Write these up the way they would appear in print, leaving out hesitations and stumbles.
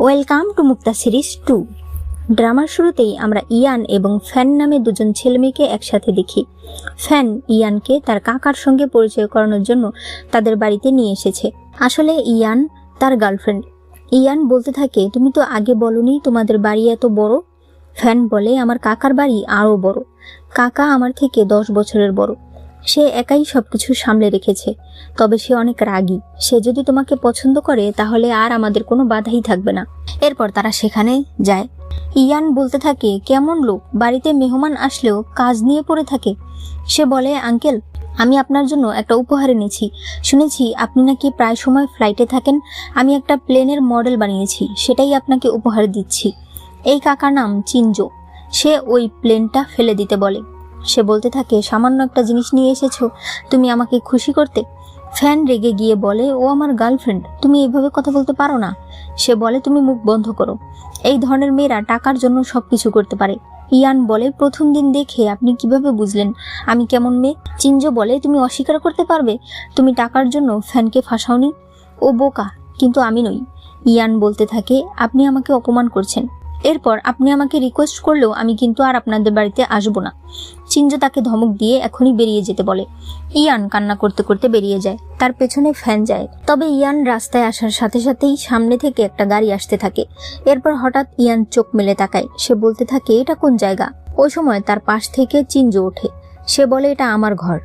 Welcome to Mukta series 2। ড্রামার শুরুতেই আমরা ইয়ান এবং ফ্যান নামে দুজন ছেলেমেয়েকে একসাথে দেখি। ফ্যান ইয়ানকে তার কাকার সঙ্গে পরিচয় করানোর জন্য তাদের বাড়িতে নিয়ে এসেছে। আসলে ইয়ান তার গার্লফ্রেন্ড। ইয়ান বলতে থাকে, তুমি তো আগে বলনি তোমাদের বাড়ি এত বড়। ফ্যান বলে, আমার কাকার বাড়ি আরও বড়। কাকা আমার থেকে 10 বছরের বড়। সে একাই সবকিছু সামলে রেখেছে, তবে সে অনেক রাগী। সে যদি তোমাকে পছন্দ করে তাহলে আর আমাদের কোনো বাধাই থাকবে না। এরপর তারা সেখানে যায়। ইয়ান বলতে থাকে, কেমন লোক, বাড়িতে মেহমান আসলেও কাজ নিয়ে পড়ে থাকে। সে বলে, আঙ্কেল আমি আপনার জন্য একটা উপহার এনেছি। শুনেছি আপনি নাকি প্রায় সময় ফ্লাইটে থাকেন। আমি একটা প্লেনের মডেল বানিয়েছি, সেটাই আপনাকে উপহার দিচ্ছি। এই কাকার নাম চিনজো। সে ওই প্লেনটা ফেলে দিতে বলে। সে বলতে থাকে, সামান্য একটা জিনিস নিয়ে এসেছো, তুমি আমাকে খুশি করতে। ফ্যান রেগে গিয়ে বলে, ও আমার গার্লফ্রেন্ড, তুমি এইভাবে কথা বলতে পারো না। সে বলে, তুমি মুখ বন্ধ করো। এই ধরনের মেয়েরা টাকার জন্য সবকিছু করতে পারে। ইয়ান বলে, প্রথম দিন দেখে আপনি কিভাবে বুঝলেন আমি কেমন মেয়ে? চিনজো বলে, তুমি অস্বীকার করতে পারবে তুমি টাকার জন্য ফ্যানকে ফাঁসাওনি? ও বোকা, কিন্তু আমি নই। ইয়ান বলতে থাকে, আপনি আমাকে অপমান করছেন। এরপর আপনি আমাকে রিকোয়েস্ট করলেও আমি কিন্তু আর আপনাদের বাড়িতে আসবো না। চিনজো তাকে ধমক দিয়ে এখনই বেরিয়ে যেতে বলে। ইয়ান কান্না করতে করতে বেরিয়ে যায়। তার পেছনে ফ্যান যায়। তবে ইয়ান রাস্তায় আসার সাথে সাথেই সামনে থেকে একটা গাড়ি আসতে থাকে। এরপর হঠাৎ ইয়ান চোখ মেলে তাকায়। সে বলতে থাকে, এটা কোন জায়গা? ওই সময় তার পাশ থেকে চিনজো ওঠে। সে বলে, এটা আমার ঘর।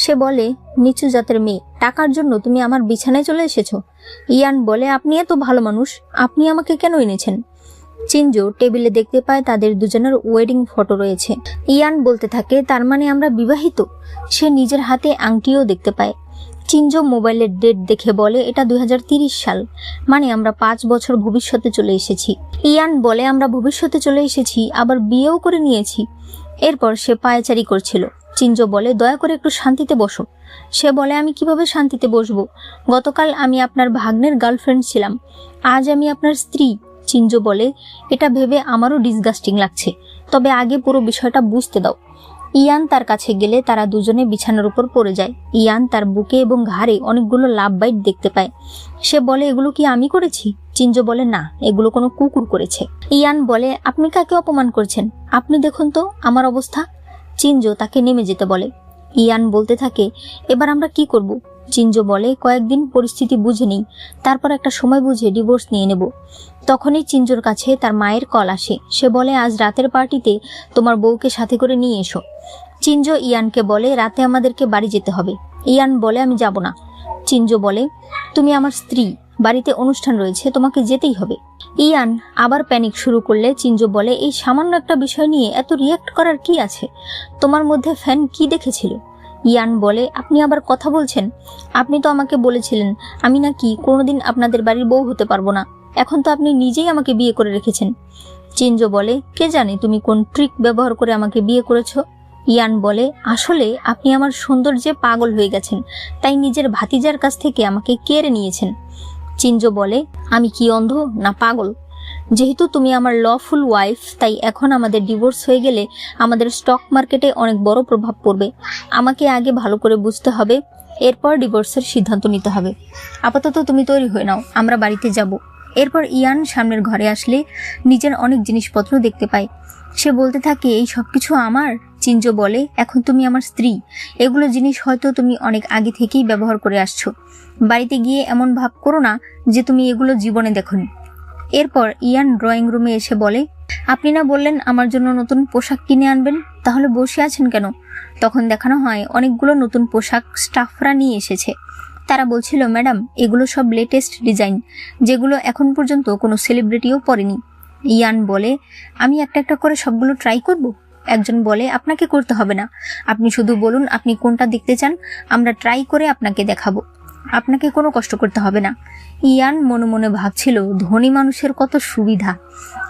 সে বলে, নিচু জাতের মেয়ে, টাকার জন্য তুমি আমার বিছানায় চলে এসেছো? ইয়ান বলে, আপনি এত ভালো মানুষ, আপনি আমাকে কেন এনেছেন? চিনজো টেবিলে দেখতে পায় তাদের দুজনের ওয়েডিং ফটো রয়েছে। ইয়ান বলতে থাকে, তার মানে আমরা বিবাহিত। সে নিজের হাতে আংটিও দেখতে পায়। চিনজো মোবাইলের ডেট দেখে বলে, এটা 2030 সাল, মানে আমরা 5 বছর ভবিষ্যতে চলে এসেছি। ইয়ান বলে, আমরা ভবিষ্যতে চলে এসেছি, আবার বিয়েও করে নিয়েছি। এরপর সে পায়চারি করছিল। চিনজো বলে, দয়া করে একটু শান্তিতে বসো। সে বলে, আমি কিভাবে শান্তিতে বসবো? গতকাল আমি আপনার ভাগ্নের গার্লফ্রেন্ড ছিলাম, আজ আমি আপনার স্ত্রী। চিনজো বলে, এটা ভেবে আমারও ডিসগাস্টিং লাগছে, তবে আগে পুরো বিষয়টা বুঝতে দাও। ইয়ান তার কাছে গেলে তারা দুজনে বিছানার উপর পড়ে যায়। ইয়ান তার বুকে এবং ঘাড়ে অনেকগুলো লাভ বাইট দেখতে পায়। সে বলে, এগুলো কি আমি করেছি? চিনজো বলে, না, এগুলো কোনো কুকুর করেছে। ইয়ান বলে, আপনি কাকে অপমান করছেন? আপনি দেখুন তো আমার অবস্থা। চিনজো তাকে নেমে যেতে বলে। ইয়ান বলতে থাকে, এবার আমরা কি করব? চিনজো বলে, কয়েকদিন পরিস্থিতি বুঝে নেই, তারপর একটা সময় বুঝে ডিভোর্স নিয়ে নেব। তখনই চিনজোর কাছে তার মায়ের কল আসে। সে বলে, আজ রাতের পার্টিতে তোমার বউকে সাথে করে নিয়ে এসো। চিনজো ইয়ানকে বলে, রাতে আমাদেরকে বাড়ি যেতে হবে। ইয়ান বলে, আমি যাব না। চিনজো বলে, তুমি আমার স্ত্রী, বাড়িতে অনুষ্ঠান রয়েছে, তোমাকে যেতেই হবে। ইয়ান আবার প্যানিক শুরু করলে চিনজো বলে, এই সামান্য একটা বিষয় নিয়ে এত রিয়াক্ট করার কি আছে? তোমার মধ্যে ফ্যান কি দেখেছিল? ইয়ান বলে, আপনি আবার কথা বলছেন? আপনি তো আমাকে বলেছিলেন আমি নাকি কোনোদিন আপনাদের বাড়ির বউ হতে পারবো না। এখন তো আপনি নিজেই আমাকে বিয়ে করে রেখেছেন। চিনজো বলে, কে জানে তুমি কোন ট্রিক ব্যবহার করে আমাকে বিয়ে করেছো। ইয়ান বলে, আসলে আপনি আমার সৌন্দর্যে পাগল হয়ে গেছেন, তাই নিজের ভাতিজার কাছ থেকে আমাকে কেড়ে নিয়েছেন। চিনজো বলে, আমি কি অন্ধ না পাগল? যেহেতু তুমি আমার লফুল ওয়াইফ, তাই এখন আমাদের ডিভোর্স হয়ে গেলে আমাদের স্টক মার্কেটে অনেক বড় প্রভাব পড়বে। আমাকে আগে ভালো করে বুঝতে হবে, এরপর ডিভোর্সের সিদ্ধান্ত নিতে হবে। আপাতত তুমি তৈরি হয়ে নাও, আমরা বাড়িতে যাব। এরপর ইয়ান সামনের ঘরে আসলে নিজের অনেক জিনিসপত্র দেখতে পায়। সে বলতে থাকে, এই সব কিছু আমার? চিনজো বলে, এখন তুমি আমার স্ত্রী, এগুলো জিনিস হয়তো তুমি অনেক আগে থেকেই ব্যবহার করে আসছো। বাড়িতে গিয়ে এমন ভাব করো না যে তুমি এগুলো জীবনে দেখোনি। এরপর ইয়ান ড্রয়িং রুমে এসে বলে, আপনি না বললেন আমার জন্য নতুন পোশাক কিনে আনবেন, তাহলে বসে আছেন কেন? তখন দেখানো হয় অনেকগুলো নতুন পোশাক স্টাফরা নিয়ে এসেছে। তারা বলছিল, ম্যাডাম এগুলো সব লেটেস্ট ডিজাইন, যেগুলো এখন পর্যন্ত কোনো সেলিব্রিটিও পরেনি। ইয়ান বলে, আমি একটা একটা করে সবগুলো ট্রাই করব? একজন বলে, আপনাকে করতে হবে না, আপনি শুধু বলুন আপনি কোনটা দেখতে চান, আমরা ট্রাই করে আপনাকে দেখাবো, আপনাকে কোনো কষ্ট করতে হবে না। ইয়ান মনে মনে ভাবছিল, ধনী মানুষের কত সুবিধা।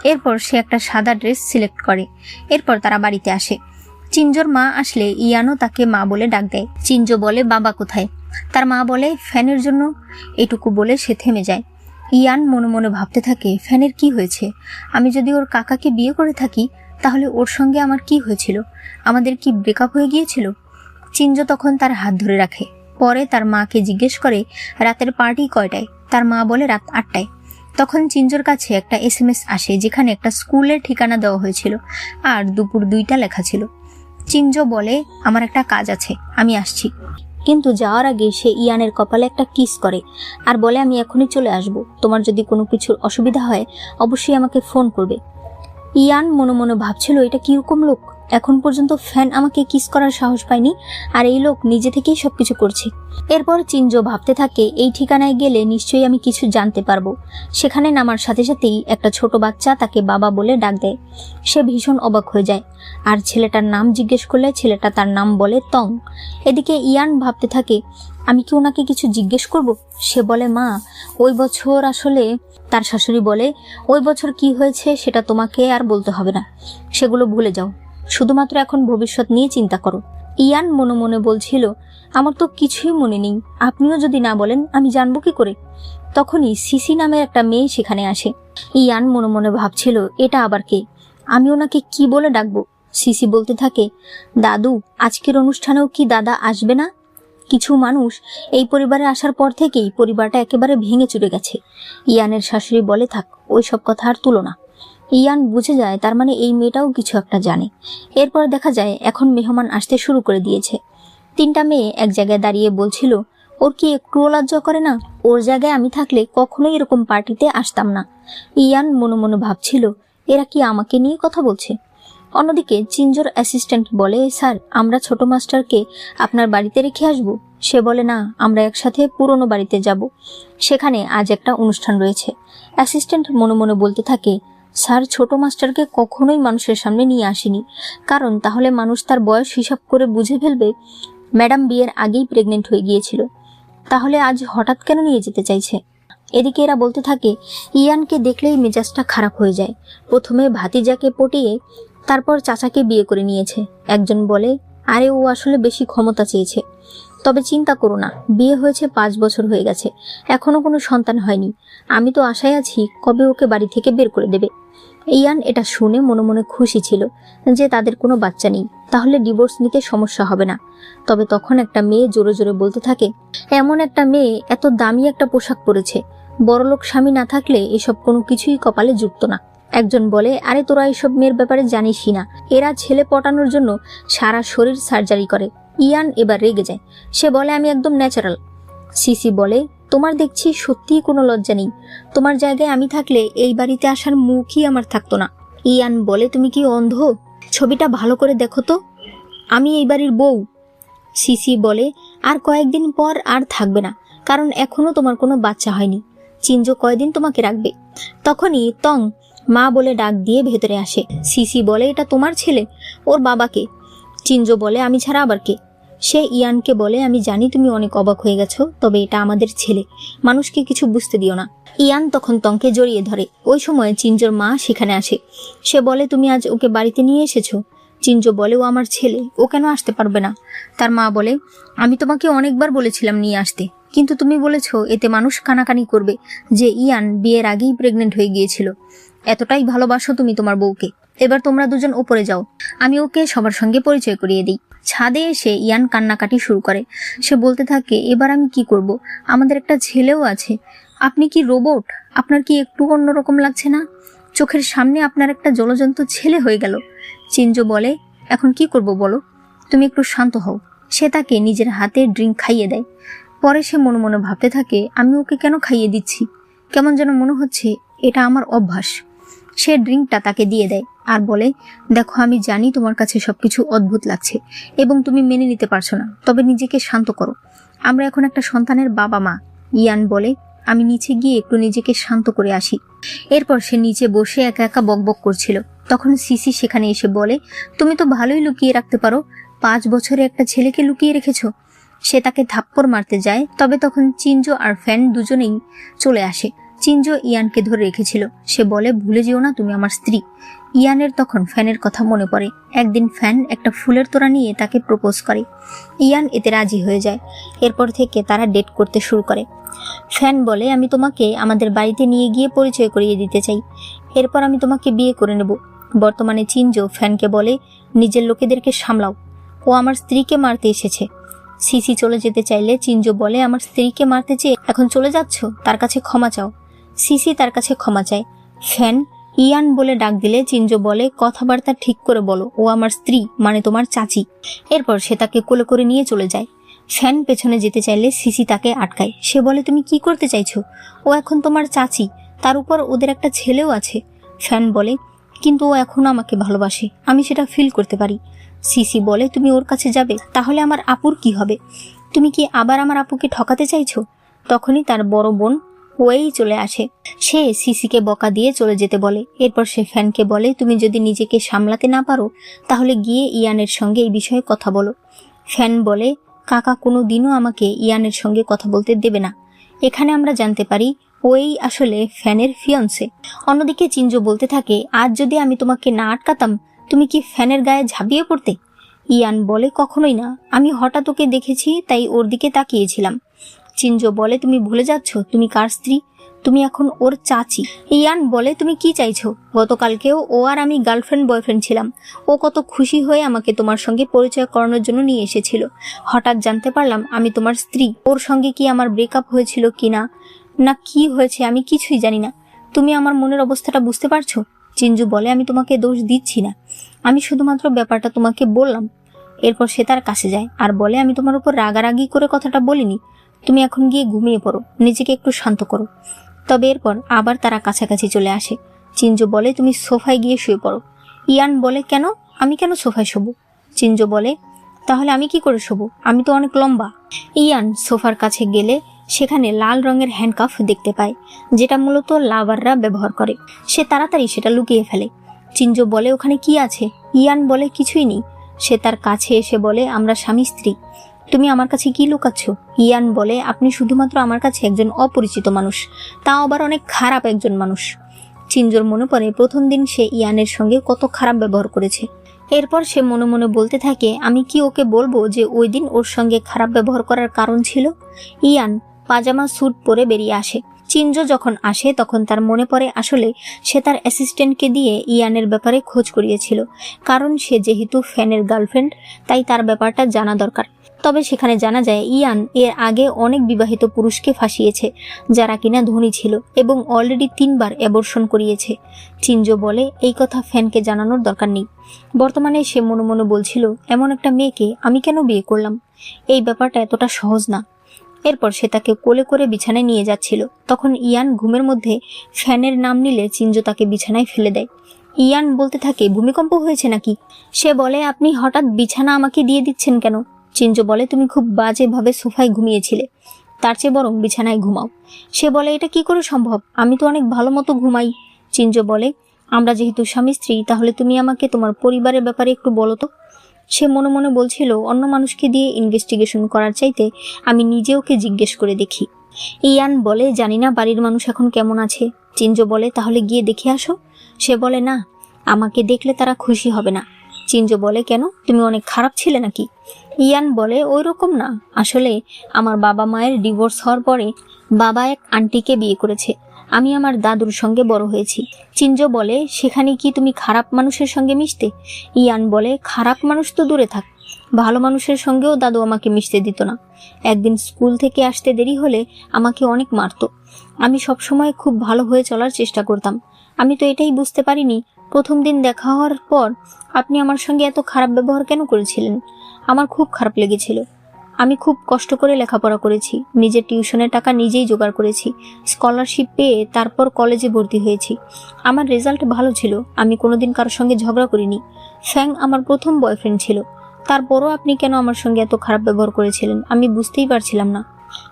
এরপর সে একটা সাদা ড্রেস সিলেক্ট করে। এরপর তারা বাড়িতে আসে। চিনজোর মা আসলে ইয়ানও তাকে মা বলে ডাক দেয়। চিনজো বলে, বাবা কোথায়? তার মা বলে, ফ্যানের জন্য। এটুকু বলে সে থেমে যায়। ইয়ান মনে মনে ভাবতে থাকে, ফ্যানের কি হয়েছে? আমি যদি ওর কাকাকে বিয়ে করে থাকি তাহলে ওর সঙ্গে আমার কি হয়েছিল? আমাদের কি ব্রেকআপ হয়ে গিয়েছিল? চিনজো তখন তার হাত ধরে রাখে। পরে তার মাকে জিজ্ঞেস করে, রাতের পার্টি কয়টায়? তার মা বলে, রাত 8টায়। তখন চিঞ্জোর কাছে একটা SMS আসে, যেখানে একটা স্কুলের ঠিকানা দেওয়া হয়েছিল আর দুপুর 2টা লেখা ছিল। চিঞ্জো বলে, আমার একটা কাজ আছে, আমি আসছি। কিন্তু যাওয়ার আগে সে ইয়ানের কপালে একটা কিস করে আর বলে, আমি এখনই চলে আসব, তোমার যদি কোনো কিছুর অসুবিধা হয় অবশ্যই আমাকে ফোন করবে। ইয়ান মনে মনে ভাবছিল, এটা কিরকম লোক, এখন পর্যন্ত ফ্যান আমাকে কিস করার সাহস পায়নি আর এই লোক নিজে থেকেই সবকিছু করছে। এরপর চিঞ্জো ভাবতে থাকে, এই ঠিকানায় গেলে নিশ্চয়ই আমি কিছু জানতে পারবো। সেখানে নামার সাথে সাথেই একটা ছোট বাচ্চা তাকে বাবা বলে ডাক দেয়। সে ভীষণ অবাক হয়ে যায় আর ছেলেটার নাম জিজ্ঞেস করলে ছেলেটা তার নাম বলে তং। এদিকে ইয়ান ভাবতে থাকে, আমি কি ওনাকে কিছু জিজ্ঞেস করব? সে বলে, মা ওই বছর আসলে। তার শাশুড়ি বলে, ওই বছর কি হয়েছে সেটা তোমাকে আর বলতে হবে না, সেগুলো ভুলে যাও, শুধুমাত্র এখন ভবিষ্যৎ নিয়ে চিন্তা করো। ইয়ান মনে মনে বলছিল, আমার তো কিছুই মনে নেই, আপনিও যদি না বলেন আমি জানবো কি করে। তখনই সিসি নামের একটা মেয়ে সেখানে আসে। ইয়ান মনে মনে ভাবছিল, এটা আবার কে, আমি ওনাকে কি বলে ডাকবো। সিসি বলতে থাকে, দাদু আজকের অনুষ্ঠানেও কি দাদা আসবে না? কিছু মানুষ এই পরিবারে আসার পর থেকেই পরিবারটা একেবারে ভেঙে চুরে গেছে। ইয়ানের শাশুড়ি বলে, থাক ওই সব কথা আর তুলো না। ইয়ান বুঝে যায় তার মানে এই মেয়েটাও কিছু একটা জানে। এরপর দেখা যায় এখন মেহমান আসতে শুরু করে দিয়েছে। 3টা মেয়ে এক জায়গায় দাঁড়িয়ে বলছিল, ওর কি একটুও লজ্জা করে না? ওর জায়গায় আমি থাকলে কখনোই এরকম পার্টিতে আসতাম না। ইয়ান মনে মনে ভাবছিল, এরা কি আমাকে নিয়ে কথা বলছে? অন্যদিকে চিঞ্জোর অ্যাসিস্ট্যান্ট বলে, স্যার আমরা ছোট মাস্টারকে আপনার বাড়িতে রেখে আসব। সে বলে, না, আমরা একসাথে পুরনো বাড়িতে যাব, সেখানে আজ একটা অনুষ্ঠান রয়েছে। অ্যাসিস্ট্যান্ট মনে মনে বলতে থাকে, স্যার ছোট মাস্টারকে কখনোই মানুষের সামনে নিয়ে আসেনি, কারণ তাহলে মানুষ তার বয়স হিসাব করে বুঝে ফেলবে ম্যাডাম বিয়ের আগেই প্রেগনেন্ট হয়ে গিয়েছিল, তাহলে আজ হঠাৎ কেন নিয়ে যেতে চাইছে। এদিকে এরা বলতে থাকে, ইয়ানকে দেখলেই মেজাজটা খারাপ হয়ে যায়। প্রথমে ভাতিজাকে পটিয়ে তারপর চাচাকে বিয়ে করে নিয়েছে। একজন বলে, আরে ও আসলে বেশি ক্ষমতা চেয়েছে। তবে চিন্তা করো না, বিয়ে হয়েছে 5 বছর হয়ে গেছে, এখনো কোনো সন্তান হয়নি। আমি তো আশায় আছি কবে ওকে বাড়ি থেকে বের করে দেবে। ইয়ান এটা শুনে মনে মনে খুশি ছিল যে তাদের কোনো বাচ্চা নেই, তাহলে ডিভোর্স নিতে সমস্যা হবে না। তবে তখন একটা মেয়ে জোরে জোরে বলতে থাকে, এমন একটা মেয়ে এত দামি একটা পোশাক পরেছে, বড়লোক স্বামী না থাকলে এসব কোনো কিছুই কপালে যুক্ত না। একজন বলে, আরে তোরা এসব মেয়ের ব্যাপারে জানিসই না, এরা ছেলে পটানোর জন্য সারা শরীর সার্জারি করে। ইয়ান এবার রেগে যায়, সে বলে, আমি একদম ন্যাচারাল। সিসি বলে, তোমার দেখছি সত্যিই কোনো লজ্জা নেই, তোমার জায়গায় আমি থাকলে এই বাড়িতে আসার মুখই আমার থাকতো না। ইয়ান বলে, তুমি কি অন্ধ? ছবিটা ভালো করে দেখো তো, আমি এই বাড়ির বউ। সিসি বলে, আর কয়েকদিন পর আর থাকবে না, কারণ এখনো তোমার কোনো বাচ্চা হয়নি, চিঞ্জো কয়দিন তোমাকে রাখবে। তখনই তং মা বলে ডাক দিয়ে ভেতরে আসে। সিসি বলে, এটা তোমার ছেলে, ওর বাবাকে। চিঞ্জো বলে, আমি ছাড়া আবার কে? সে ইয়ানকে বলে, আমি জানি তুমি অনেক অবাক হয়ে গেছো, তবে এটা আমাদের ছেলে, মানুষকে কিছু বুঝতে দিও না। ইয়ান তখন তংকে জড়িয়ে ধরে। ওই সময় চিঞ্জোর মা সেখানে আসে। সে বলে, তুমি আজ ওকে বাড়িতে নিয়ে এসেছো? চিঞ্জো বলে, ও আমার ছেলে, ও কেন আসতে পারবে না? তার মা বলে, আমি তোমাকে অনেকবার বলেছিলাম নিয়ে আসতে, কিন্তু তুমি বলেছো এতে মানুষ কানাকানি করবে যে ইয়ান বিয়ের আগেই প্রেগনেন্ট হয়ে গিয়েছিল। এতটাই ভালোবাসো তুমি তোমার বউকে, এবার তোমরা দুজন ওপরে যাও, আমি ওকে সবার সঙ্গে পরিচয় করিয়ে দিই। ছাদে এসে ইয়ান কান্নাকাটি শুরু করে। সে বলতে থাকে, এবার আমি কি করব, আমাদের একটা ছেলেও আছে, আপনি কি রোবট? আপনার কি একটু অন্যরকম লাগছে না? চোখের সামনে আপনার একটা জলজন্ত ছেলে হয়ে গেল। চিঞ্জো বলে, এখন কি করব বলো, তুমি একটু শান্ত হও। সে তাকে নিজের হাতে ড্রিঙ্ক খাইয়ে দেয়। পরে সে মনে মনে ভাবতে থাকে, আমি ওকে কেন খাইয়ে দিচ্ছি, কেমন যেন মনে হচ্ছে এটা আমার অভ্যাস। সে ড্রিঙ্কটা তাকে দিয়ে দেয় আর বলে, দেখো আমি জানি তোমার কাছে সবকিছু অদ্ভুত লাগছে এবং তুমি মেনে নিতে পারছো না, তবে নিজেকে শান্ত করো, আমরা এখন একটা সন্তানের বাবা মা। ইয়ান বলে, আমি নিচে গিয়ে একটু নিজেকে শান্ত করে আসি। এরপর সে নিচে বসে একা একা বকবক করছিল। তখন সিসি সেখানে এসে বলে, তুমি তো ভালোই লুকিয়ে রাখতে পারো, 5 বছরে একটা ছেলেকে লুকিয়ে রেখেছো। সে তাকে থাপ্পড় মারতে যায়, তবে তখন চিঞ্জো আর ফ্যান দুজনেই চলে আসে। চিঞ্জো ইয়ানকে ধরে রেখেছিল। সে বলে, ভুলে যেও না তুমি আমার স্ত্রী। ইয়ানের তখন ফ্যানের কথা মনে পড়ে। একদিন ফ্যান একটা ফুলের তোড়া নিয়ে তাকে প্রপোজ করে। ইয়ান এতে রাজি হয়ে যায়। এরপর থেকে তারা ডেট করতে শুরু করে। ফ্যান বলে, আমি তোমাকে আমাদের বাড়িতে নিয়ে গিয়ে পরিচয় করিয়ে দিতে চাই, এরপর আমি তোমাকে বিয়ে করে নেব। বর্তমানে চিঞ্জো ফ্যানকে বলে, নিজের লোকেদেরকে সামলাও, ও আমার স্ত্রীকে মারতে এসেছে। সিসি চলে যেতে চাইলে চিঞ্জো বলে, আমার স্ত্রীকে মারতে চেয়ে এখন চলে যাচ্ছ, তার কাছে ক্ষমা চাও। সিসি তার কাছে ক্ষমা চায়। ফ্যান ইয়ান বলে ডাক দিলে চিনজো বলে, কথাবার্তা ঠিক করে বলো, ও আমার স্ত্রী, মানে তোমার চাচি। এরপর সে তাকে কোলে করে নিয়ে চলে যায়। ফ্যান পেছনে যেতে চাইলে সিসি তাকে আটকায়। সে বলে, তুমি কি করতে চাইছো? ও এখন তোমার চাচি, তার উপর ওদের একটা ছেলেও আছে। ফ্যান বলে, কিন্তু ও এখনো আমাকে ভালোবাসে, আমি সেটা ফিল করতে পারি। সিসি বলে, তুমি ওর কাছে যাবে, তাহলে আমার আপুর কি হবে? তুমি কি আবার আমার আপুকে ঠকাতে চাইছো? তখনই তার বড় বোন ওয়েই চলে আসে। সে সিসিকে বকা দিয়ে চলে যেতে বলে। এরপর সে ফ্যানকে বলে, তুমি যদি নিজেকে সামলাতে না পারো তাহলে গিয়ে ইয়ানের সঙ্গে এই বিষয়ে কথা বলো। ফ্যান বলে, কাকা কোনো দিনও আমাকে ইয়ানের সঙ্গে কথা বলতে দেবে না। এখানে আমরা জানতে পারি ওই আসলে ফ্যানের ফিয়ন্সে। অন্যদিকে চিনজো বলতে থাকে, আজ যদি আমি তোমাকে না আটকাতাম তুমি কি ফ্যানের গায়ে ঝাঁপিয়ে পড়তে? ইয়ান বলে, কখনোই না, আমি হঠাৎ ওকে দেখেছি তাই ওর দিকে তাকিয়েছিলাম। চিনজো বলে, তুমি ভুলে যাচ্ছ তুমি কার স্ত্রী, তুমি এখন ওর চাচি। ইয়ান বলে, তুমি কি চাইছো? গতকালকেও ও আর আমি গার্লফ্রেন্ড বয়ফ্রেন্ড ছিলাম। ও কত খুশি হয়ে আমাকে তোমার সঙ্গে পরিচয় করানোর জন্য নিয়ে এসেছিল। হঠাৎ জানতে পারলাম আমি তোমার স্ত্রী। ওর সঙ্গে কি আমার ব্রেকআপ হয়েছিল কিনা না কি হয়েছে আমি কিছুই জানি না। তুমি আমার মনের অবস্থাটা বুঝতে পারছো? চিনজু বলে, আমি তোমাকে দোষ দিচ্ছি না, আমি শুধুমাত্র ব্যাপারটা তোমাকে বললাম। এরপর সে তার কাছে যায় আর বলে, আমি তোমার উপর রাগারাগি করে কথাটা বলিনি, তুমি এখন গিয়ে ঘুমিয়ে পড়ো, নিজেকে একটু শান্ত করো। তবে এরপর আবার তারা কাছাকাছি চলে আসে। চিনজো বলে, তুমি সোফায় গিয়ে শুয়ে পড়ো। ইয়ান বলে, কেন? আমি কেন সোফায় শোবো? চিনজো বলে, তাহলে আমি কি করে শোবো? আমি তো অনেক লম্বা। ইয়ান সোফার কাছে গেলে সেখানে লাল রঙের হ্যান্ডকাফ দেখতে পায়, যেটা মূলত লাভাররা ব্যবহার করে। সে তাড়াতাড়ি সেটা লুকিয়ে ফেলে। চিনজো বলে, ওখানে কি আছে? ইয়ান বলে, কিছুই নেই। সে তার কাছে এসে বলে, আমরা স্বামী স্ত্রী, তুমি আমার কাছে কি লুকাচ্ছ? ইয়ান বলে, আপনি শুধুমাত্র আমার কাছে একজন অপরিচিত মানুষ, তাও আবার অনেক খারাপ একজন মানুষ। চিনজোর মনে পড়ে প্রথম দিন সে ইয়ানের সঙ্গে কত খারাপ ব্যবহার করেছে। এরপর সে মনে মনে বলতে থাকে, আমি কি ওকে বলবো যে ওই দিন ওর সঙ্গে খারাপ ব্যবহার করার কারণ ছিল? ইয়ান পাজামা স্যুট পরে বেরিয়ে আসে। চিনজো যখন আসে তখন তার মনে পড়ে আসলে সে তার অ্যাসিস্ট্যান্টকে দিয়ে ইয়ানের ব্যাপারে খোঁজ করিয়েছিল, কারণ সে যেহেতু ফ্যানের গার্লফ্রেন্ড তাই তার ব্যাপারটা জানা দরকার। তবে সেখানে জানা যায় ইয়ান এর আগে অনেক বিবাহিত পুরুষকে ফাঁসিয়েছে যারা কিনা ধনী ছিল এবং অলরেডি 3বার অ্যাবর্শন করিয়েছে। চিনজো বলে, এই কথা ফ্যানকে জানানোর দরকার নেই। বর্তমানে সে মনে মনে বলছিল, এমন একটা মেয়েকে আমি কেন বিয়ে করলাম? এই ব্যাপারটা এতটা সহজ না। এরপর সে তাকে কোলে করে বিছানায় নিয়ে যাচ্ছিল, তখন ইয়ান ঘুমের মধ্যে ফ্যানের নাম নিলে চিনজো তাকে বিছানায় ফেলে দেয়। ইয়ান বলতে থাকে, ভূমিকম্প হয়েছে নাকি? সে বলে, আপনি হঠাৎ বিছানা আমাকে দিয়ে দিচ্ছেন কেন? চিনজো বলে, তুমি খুব বাজেভাবে সোফায় ঘুমিয়েছিলে, তার চেয়ে বরং বিছানায় ঘুমাও। সে বলে, এটা কি করে সম্ভব? আমি তো অনেক ভালো মতো ঘুমাই। চিনজো বলে, আমরা যেহেতু স্বামী স্ত্রী তাহলে তুমি আমাকে তোমার পরিবারের ব্যাপারে একটু বলো তো। সে মনে মনে বলছিল, অন্য মানুষকে দিয়ে ইনভেস্টিগেশন করার চাইতে আমি নিজে ওকে জিজ্ঞেস করে দেখি। ইয়ান বলে, জানি না বাড়ির মানুষ এখন কেমন আছে। চিনজো বলে, তাহলে গিয়ে দেখে আসো। সে বলে, না, আমাকে দেখলে তারা খুশি হবে না। চিনজো বলে, কেন? তুমি অনেক খারাপ ছিলে নাকি? ইয়ান বলে, ওই রকম না, আসলে আমার বাবা মায়ের ডিভোর্স হওয়ার পরে বাবা এক আন্টিকে বিয়ে করেছে, আমি আমার দাদুর সঙ্গে বড় হয়েছি। চিনজো বলে, সেখানে কি তুমি খারাপ মানুষের সঙ্গে মিশতে? ইয়ান বলে, খারাপ মানুষ তো দূরে থাক, ভালো মানুষের সঙ্গেও দাদু আমাকে মিশতে দিত না। একদিন স্কুল থেকে আসতে দেরি হলে আমাকে অনেক মারতো। আমি সবসময় খুব ভালো হয়ে চলার চেষ্টা করতাম। আমি তো এটাই বুঝতে পারিনি প্রথম দিন দেখা হওয়ার পর আপনি আমার সঙ্গে এত খারাপ ব্যবহার কেন করেছিলেন। আমার খুব খারাপ লেগেছিল। আমি খুব কষ্ট করে লেখাপড়া করেছি, নিজের টিউশনের টাকা নিজেই জোগাড় করেছি, স্কলারশিপ পেয়ে তারপর কলেজে ভর্তি হয়েছি। আমার রেজাল্ট ভালো ছিল, আমি কোনোদিন কারোর সঙ্গে ঝগড়া করিনি। ফ্যাং আমার প্রথম বয়ফ্রেন্ড ছিল, তারপরও আপনি কেন আমার সঙ্গে এত খারাপ ব্যবহার করেছিলেন আমি বুঝতেই পারছিলাম না।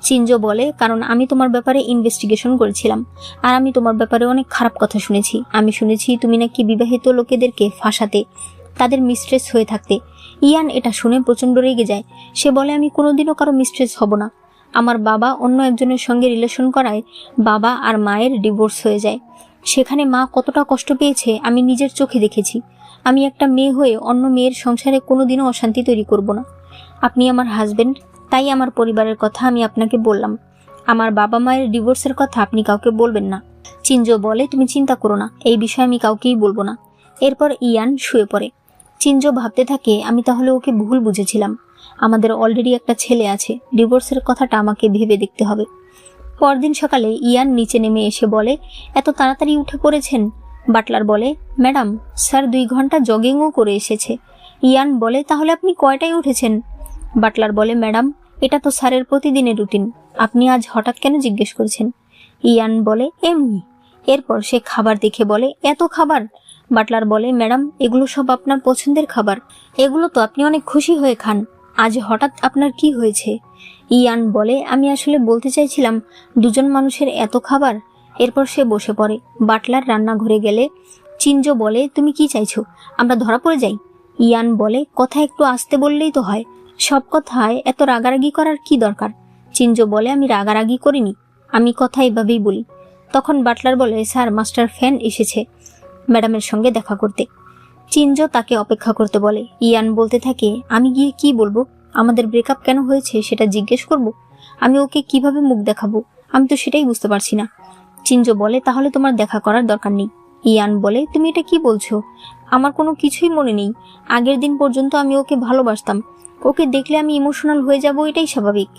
চিনজো বলে, কারণ আমি তোমার ব্যাপারে ইনভেস্টিগেশন করেছিলাম আর আমি তোমার ব্যাপারে অনেক খারাপ কথা শুনেছি। আমি শুনেছি তুমি নাকি বিবাহিত লোকেদেরকে ফাঁসাতে, তাদের মিস্ট্রেস হয়ে থাকতে। ইয়ান এটা শুনে প্রচন্ড রেগে যায়। সে বলে, আমি কোনোদিনও কারো মিস্ট্রেস হব না। আমার বাবা অন্য একজনের সঙ্গে রিলেশন করায় বাবা আর মায়ের ডিভোর্স হয়ে যায়। সেখানে মা কতটা কষ্ট পেয়েছে আমি নিজের চোখে দেখেছি। আমি একটা মেয়ে হয়ে অন্য মেয়ের সংসারে কোনোদিনও অশান্তি তৈরি করব না। আপনি আমার হাজবেন্ড, তাই আমার পরিবারের কথা আমি আপনাকে বললাম। আমার বাবা মায়ের ডিভোর্সের কথা আপনি কাউকে বলবেন না। চিনজো বলে, তুমি চিন্তা করো না, এই বিষয়ে আমি কাউকেই বলবো না। এরপর ইয়ান শুয়ে পড়ে। চিনজো ভাবতে থাকে, আমি তাহলে ওকে ভুল বুঝেছিলাম। আমাদের অলরেডি একটা ছেলে আছে, ডিভোর্সের কথাটা আমাকে ভেবে দেখতে হবে। পরদিন সকালে ইয়ান নিচে নেমে এসে বলে, এত তাড়াতাড়ি উঠে পড়েছেন? বাটলার বলে, ম্যাডাম, স্যার 2 ঘন্টা জগিংও করে এসেছে। ইয়ান বলে, তাহলে আপনি কয়টায় উঠেছেন? বাটলার বলে, ম্যাডাম, এটা তো স্যারের প্রতিদিনের রুটিন, আপনি আজ হঠাৎ কেন জিজ্ঞেস করেছেন? ইয়ান বলে, এমনি। এরপর সে খাবার দেখে বলে, এত খাবার? বাটলার বলে, ম্যাডাম, এগুলো সব আপনার পছন্দের খাবার, এগুলো তো আপনি অনেক খুশি হয়ে খান, আজ হঠাৎ আপনার কি হয়েছে? ইয়ান বলে, আমি আসলে বলতে চাইছিলাম 2জন মানুষের এত খাবার। এরপর সে বসে পড়ে। বাটলার রান্নাঘরে গেলে চিনজো বলে, তুমি কি চাইছো, আমরা ধরা পড়ে যাই? ইয়ান বলে, কথা একটু আস্তে বললেই তো হয়, সব কথায় এত রাগারাগি করার কি দরকার? চিনজো বলে, আমি রাগারাগি করিনি, আমি কথা এভাবেই বলি। তখন বাটলার বলে, স্যার, মাস্টার ফ্যান এসেছে ম্যাডামের সঙ্গে দেখা করতে। চিনজো তাকে অপেক্ষা করতে বলে। ইয়ান বলতে থাকে, আমি গিয়ে কি বলবো? আমাদের ব্রেকআপ কেন হয়েছে সেটা জিজ্ঞেস করব? আমি ওকে কিভাবে মুখ দেখাবো? আমি তো সেটাই বুঝতে পারছি না। চিনজো বলে, তাহলে তোমার দেখা করার দরকার নেই। ইয়ান বলে, তুমি এটা কি বলছো? আমার কোনো কিছুই মনে নেই, আগের দিন পর্যন্ত আমি ওকে ভালোবাসতাম, ওকে দেখলে আমি ইমোশনাল হয়ে যাব, এটাই স্বাভাবিক।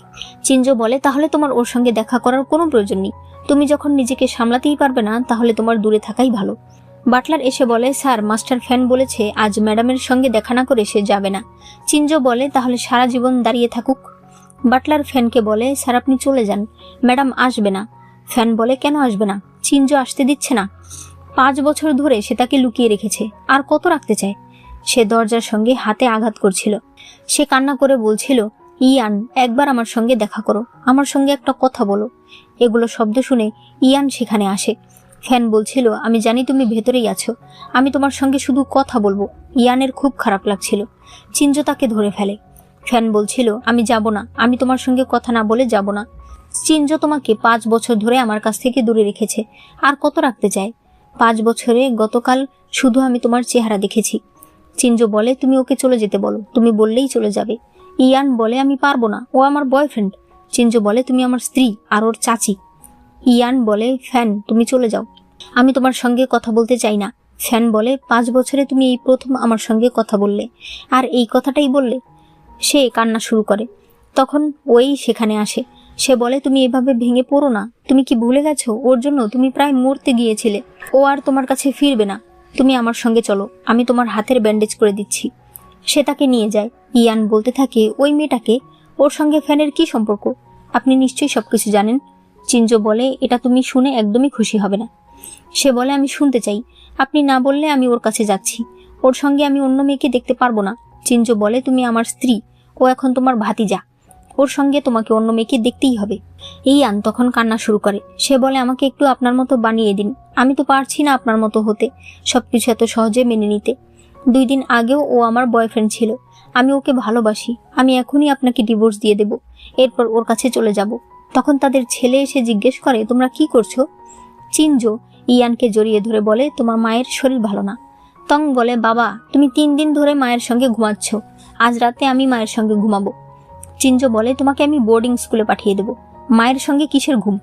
চিনজো বলে, তাহলে তোমার ওর সঙ্গে দেখা করার কোনো প্রয়োজন নেই, তুমি যখন নিজেকে সামলাতেই পারবে না তাহলে তোমার দূরে থাকাই ভালো। বাটলার এসে বলে, স্যার, মাস্টার ফ্যান বলেছে আজ ম্যাডামের সঙ্গে দেখা না করে সে যাবে না। চিনজো বলে, তাহলে সারা জীবন দাঁড়িয়ে থাকুক। বাটলার ফ্যানকে বলে, স্যার, আপনি চলে যান, ম্যাডাম আসবে না। ফ্যান বলে, কেন আসবে না? চিনজো আসতে দিচ্ছে না। 5 বছর ধরে সে তাকে লুকিয়ে রেখেছে, আর কত রাখতে চায়? সে দরজার সঙ্গে হাতে আঘাত করছিল। সে কান্না করে বলছিল, ইয়ান, একবার আমার সঙ্গে দেখা করো, আমার সঙ্গে একটা কথা বলো। এগুলো শব্দ শুনে ইয়ান সেখানে আসে। ফ্যান বলছিল, আমি জানি তুমি ভেতরেই আছো, আমি তোমার সঙ্গে শুধু কথা বলবো। ইয়ানের খুব খারাপ লাগছিল। চিনজো তাকে ধরে ফেলে। ফ্যান বলছিল, আমি যাব না, আমি তোমার সঙ্গে কথা না বলে যাব না। চিনজো তোমাকে 5 বছর ধরে আমার কাছ থেকে দূরে রেখেছে, আর কত রাখতে চায়? 5 বছরে গতকাল শুধু আমি তোমার চেহারা দেখেছি। চিনজো বলে, তুমি ওকে চলে যেতে বলো, তুমি বললেই চলে যাবে। ইয়ান বলে, আমি পারবো না, ও আমার বয়ফ্রেন্ড। চিনজো বলে, তুমি আমার স্ত্রী আর ওর চাচি। ইয়ান বলে, ফ্যান, তুমি চলে যাও, আমি তোমার সঙ্গে কথা বলতে চাই না। ফ্যান বলে, 5 বছরে তুমি এই প্রথম আমার সঙ্গে কথা বললে, আর এই কথাটাই বললে। সে কান্না শুরু করে। তখন ওই সেখানে আসে। সে বলে, তুমি এভাবে ভেঙে পড়ো না, তুমি কি ভুলে গেছো ওর জন্য তুমি প্রায় মরতে গিয়েছিলে? ও আর তোমার কাছে ফিরবে না, তুমি আমার সঙ্গে চলো, আমি তোমার হাতের ব্যান্ডেজ করে দিচ্ছি। সে তাকে নিয়ে যায়। ইয়ান বলতে থাকে, ওই মেয়েটাকে, ওর সঙ্গে ফ্যানের কি সম্পর্ক? আপনি নিশ্চয়ই সবকিছু জানেন। চিনজো বলে, এটা তুমি শুনে একদমই খুশি হবে না। সে বলে, আমি শুনতে চাই, আপনি না বললে আমি ওর কাছে যাচ্ছি, ওর সঙ্গে আমি অন্য মেয়েকে দেখতে পারবো না। চিনজো বলে, তুমি আমার স্ত্রী, ও এখন তোমার ভাতিজা, ওর সঙ্গে তোমাকে অন্য মেয়েকে দেখতেই হবে। ইয়ান তখন কান্না শুরু করে। সে বলে, আমাকে একটু আপনার মতো বানিয়ে দিন, আমি তো পারছি না আপনার মতো হতে, সবকিছু এত সহজে মেনে নিতে। 2 দিন আগেও ও আমার বয়ফ্রেন্ড ছিল, আমি ওকে ভালোবাসি, আমি এখনই আপনাকে ডিভোর্স দিয়ে দেব, এরপর ওর কাছে চলে যাব। তখন তাদের ছেলে এসে জিজ্ঞেস করে, তোমরা কি করছো? চিনজো ইয়ানকে জড়িয়ে ধরে বলে, তোমার মায়ের শরীর ভালো না। তং বলে, বাবা, তুমি 3 দিন ধরে মায়ের সঙ্গে ঘুমাচ্ছ, আজ রাতে আমি মায়ের সঙ্গে ঘুমাবো। চিনজো বলে, তোমাকে আমি বোর্ডিং স্কুলে পাঠিয়ে দেব, মায়ের সঙ্গে কিসের ঘুম?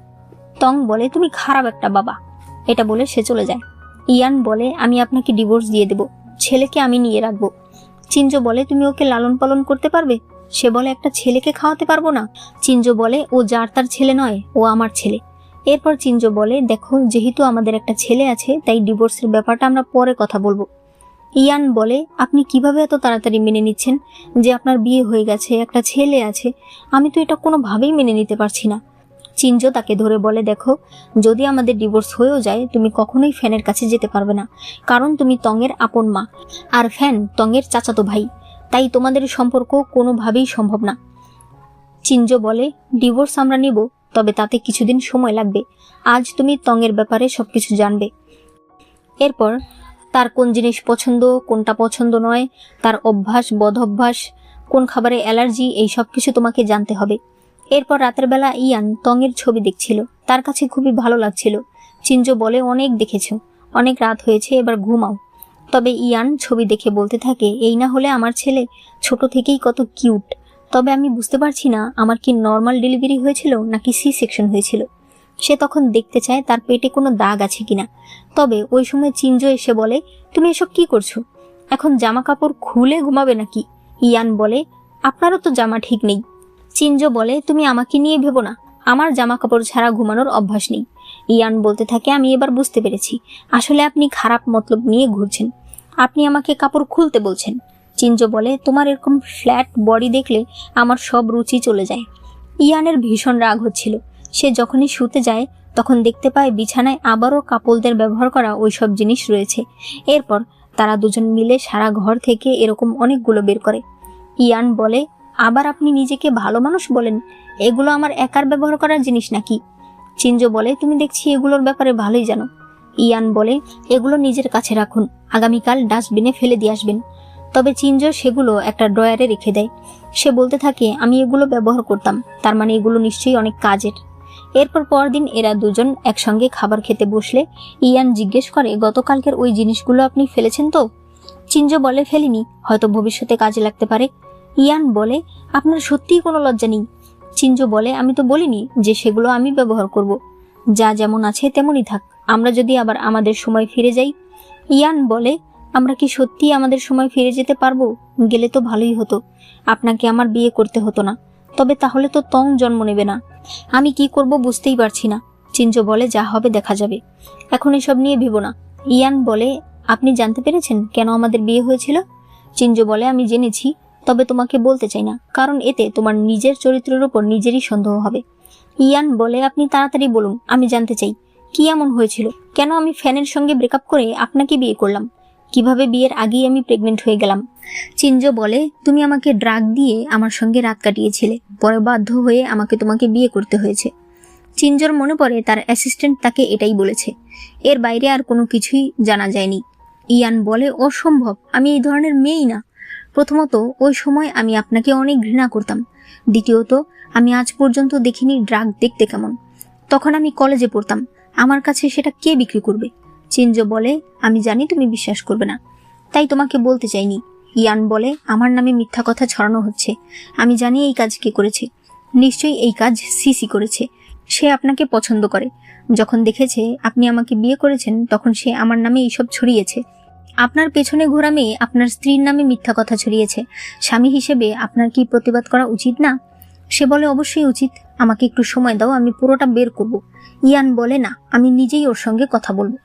তং বলে, তুমি খারাপ একটা বাবা। এটা বলে সে চলে যায়। ইয়ান বলে, আমি আপনাকে ডিভোর্স দিয়ে দেব, ছেলেকে আমি নিয়ে রাখবো। চিনজো বলে, তুমি ওকে লালন পালন করতে পারবে? সে বলে, একটা ছেলেকে খাওয়াতে পারবো না। চিনজো বলে, ও যার তার ছেলে নয়, ও আমার ছেলে। এরপর চিনজো বলে, দেখো, যেহেতু আমাদের একটা ছেলে আছে তাই ডিভোর্সের ব্যাপারটা আমরা পরে কথা বলবো। ইয়ান বলে, আপনি কিভাবে এত তাড়াতাড়ি মেনে নিচ্ছেন যে আপনার বিয়ে হয়ে গেছে, একটা ছেলে আছে? আমি তো এটা কোনোভাবেই মেনে নিতে পারছি না। চিনজো তাকে ধরে বলে, দেখো, যদি আমাদের ডিভোর্স হয়েও যায় তুমি কখনোই ফ্যানের কাছে যেতে পারবে না, কারণ তুমি তংয়ের আপন মা, আর ফ্যান তংয়ের চাচাতো ভাই, তাই তোমাদের সম্পর্ক কোনোভাবেই সম্ভব না। চিনজো বলে, ডিভোর্স আমরা নিব, তবে তাতে কিছুদিন সময় লাগবে, আজ তুমি তংয়ের ব্যাপারে সবকিছু জানবে। এরপর তার কোন জিনিস পছন্দ, কোনটা পছন্দ নয়, তার অভ্যাস বদঅভ্যাস, কোন খাবারে অ্যালার্জি, এই সব কিছু তোমাকে জানতে হবে। এরপর রাতের বেলা ইয়ান তংয়ের ছবি দেখছিল, তার কাছে খুবই ভালো লাগছিল। চিনজো বলে, অনেক দেখেছো, অনেক রাত হয়েছে, এবার ঘুমাও। তবে ইয়ান ছবি দেখে বলতে থাকে, এই না হলে আমার ছেলে ছোট থেকেই কত কিউট, তবে আমি বুঝতে পারছি না আমার কি নর্মাল ডেলিভারি হয়েছিল নাকি সি সেকশন হয়েছিল। সে তখন দেখতে চায় তার পেটে কোনো দাগ আছে কিনা। তবে ওই সময় চিনজো এসে বলে, তুমি এসব কি করছো? এখন জামা কাপড় খুলে ঘুমাবে নাকি? ইয়ান বলে, আপনারও তো জামা ঠিক নেই। চিনজো বলে, তুমি আমাকে নিয়ে ভেবো না, আমার জামা কাপড় ছাড়া ঘুমানোর অভ্যাস নেই। ইয়ান বলতে থাকে, আমি এবার বুঝতে পেরেছি, আসলে আপনি খারাপ মতলব নিয়ে ঘুরছেন। আপনি আমাকে কাপড় খুলতে বলছেন। চিনজো বলে, তোমার এরকম ফ্ল্যাট বডি দেখলে আমার সব রুচি চলে যায়। ইয়ানের ভীষণ রাগ হচ্ছিল। সে যখনই শুতে যায় তখন দেখতে পায় বিছানায় আবারও কাপলদের ব্যবহার করা ওইসব জিনিস রয়েছে। এরপর তারা দুজন মিলে সারা ঘর থেকে এরকম অনেকগুলো বের করে। ইয়ান বলে, আবার আপনি নিজেকে ভালো মানুষ বলেন? এগুলো আমার একার ব্যবহার করার জিনিস নাকি? চিনজো বলে, তুমি দেখছি এগুলোর ব্যাপারে ভালোই জানো। ইয়ান বলে, এগুলো নিজের কাছে রাখুন, আগামীকাল ডাস্টবিনে ফেলে দিয়ে আসবেন। তবে চিনজো সেগুলো একটা ড্রয়ারে রেখে দেয়। সে বলতে থাকে, আমি এগুলো ব্যবহার করতাম, তার মানে এগুলো নিশ্চয়ই অনেক কাজের। এরপর পরদিন এরা দুজন একসঙ্গে খাবার খেতে বসলে ইয়ান জিজ্ঞেস করে, গতকালকের ওই জিনিসগুলো আপনি ফেলেছেন তো? চিনজো বলে, ফেলিনি, হয়তো ভবিষ্যতে কাজে লাগতে পারে। ইয়ান বলে, আপনার সত্যিই কোনো লজ্জা নেই? চিনজো বলে, আমি তো বলিনি যে সেগুলো আমি ব্যবহার করব। যা যেমন আছে তেমনই থাক, আমরা যদি আবার আমাদের সময় ফিরে যাই। ইয়ান বলে, আমরা কি সত্যি আমাদের সময় ফিরে যেতে পারবো? গেলে তো ভালোই হতো, আপনাকে আমার বিয়ে করতে হতো না। তবে তাহলে তো তং জন্ম নেবে না। আমি কি করব বুঝতেই পারছি না। চিনজো বলে, যা হবে দেখা যাবে, এখন এসব নিয়ে ভেবো না। ইয়ান বলে, আপনি জানতে পেরেছেন কেন আমাদের বিয়ে হয়েছিল? চিনজো বলে, আমি জেনেছি, তবে তোমাকে বলতে চাই না, কারণ এতে তোমার নিজের চরিত্রের উপর নিজেরই সন্দেহ হবে। ইয়ান বলে, আপনি তাড়াতাড়ি বলুন, আমি জানতে চাই কি এমন হয়েছিল, কেন আমি ফ্যানের সঙ্গে ব্রেকআপ করে আপনাকে বিয়ে করলাম, কিভাবে বিয়ের আগেই আমি প্রেগনেন্ট হয়ে গেলাম। চিনজো বলে, তুমি আমাকে ড্রাগ দিয়ে আমার সঙ্গে রাত কাটিয়েছিলে, পরে বাধ্য হয়ে আমাকে তোমাকে বিয়ে করতে হয়েছে। চিনজোর মনে পড়ে তার অ্যাসিস্ট্যান্ট তাকে এটাই বলেছে, এর বাইরে আর কোনো কিছুই জানা যায়নি। ইয়ান বলে, অসম্ভব, আমি এই ধরনের মেয়েই না। প্রথমত, ওই সময় আমি আপনাকে অনেক ঘৃণা করতাম। দ্বিতীয়ত, আমি আজ পর্যন্ত দেখিনি ড্রাগ দেখতে কেমন। তখন আমি কলেজে পড়তাম, আমার কাছে সেটা কে বিক্রি করবে? চিনজো বলে, আমি জানি তুমি বিশ্বাস করবে না, তাই তোমাকে বলতে চাইনি। ইয়ান বলে, আমার নামে মিথ্যা কথা ছড়ানো হচ্ছে, আমি জানি এই কাজ কে করেছে। নিশ্চয়ই এই কাজ সিসি করেছে। সে আপনাকে পছন্দ করে, যখন দেখেছে আপনি আমাকে বিয়ে করেছেন তখন সে আমার নামে এইসব ছড়িয়েছে। আপনার পেছনে ঘোরা মেয়ে আপনার স্ত্রীর নামে মিথ্যা কথা ছড়িয়েছে। স্বামী হিসেবে আপনার কি প্রতিবাদ করা উচিত না? সে বলে, অবশ্যই উচিত, আমাকে একটু সময় দাও, আমি পুরোটা বের করব। ইয়ান বলে, না, আমি নিজেই ওর সঙ্গে কথা বলবো।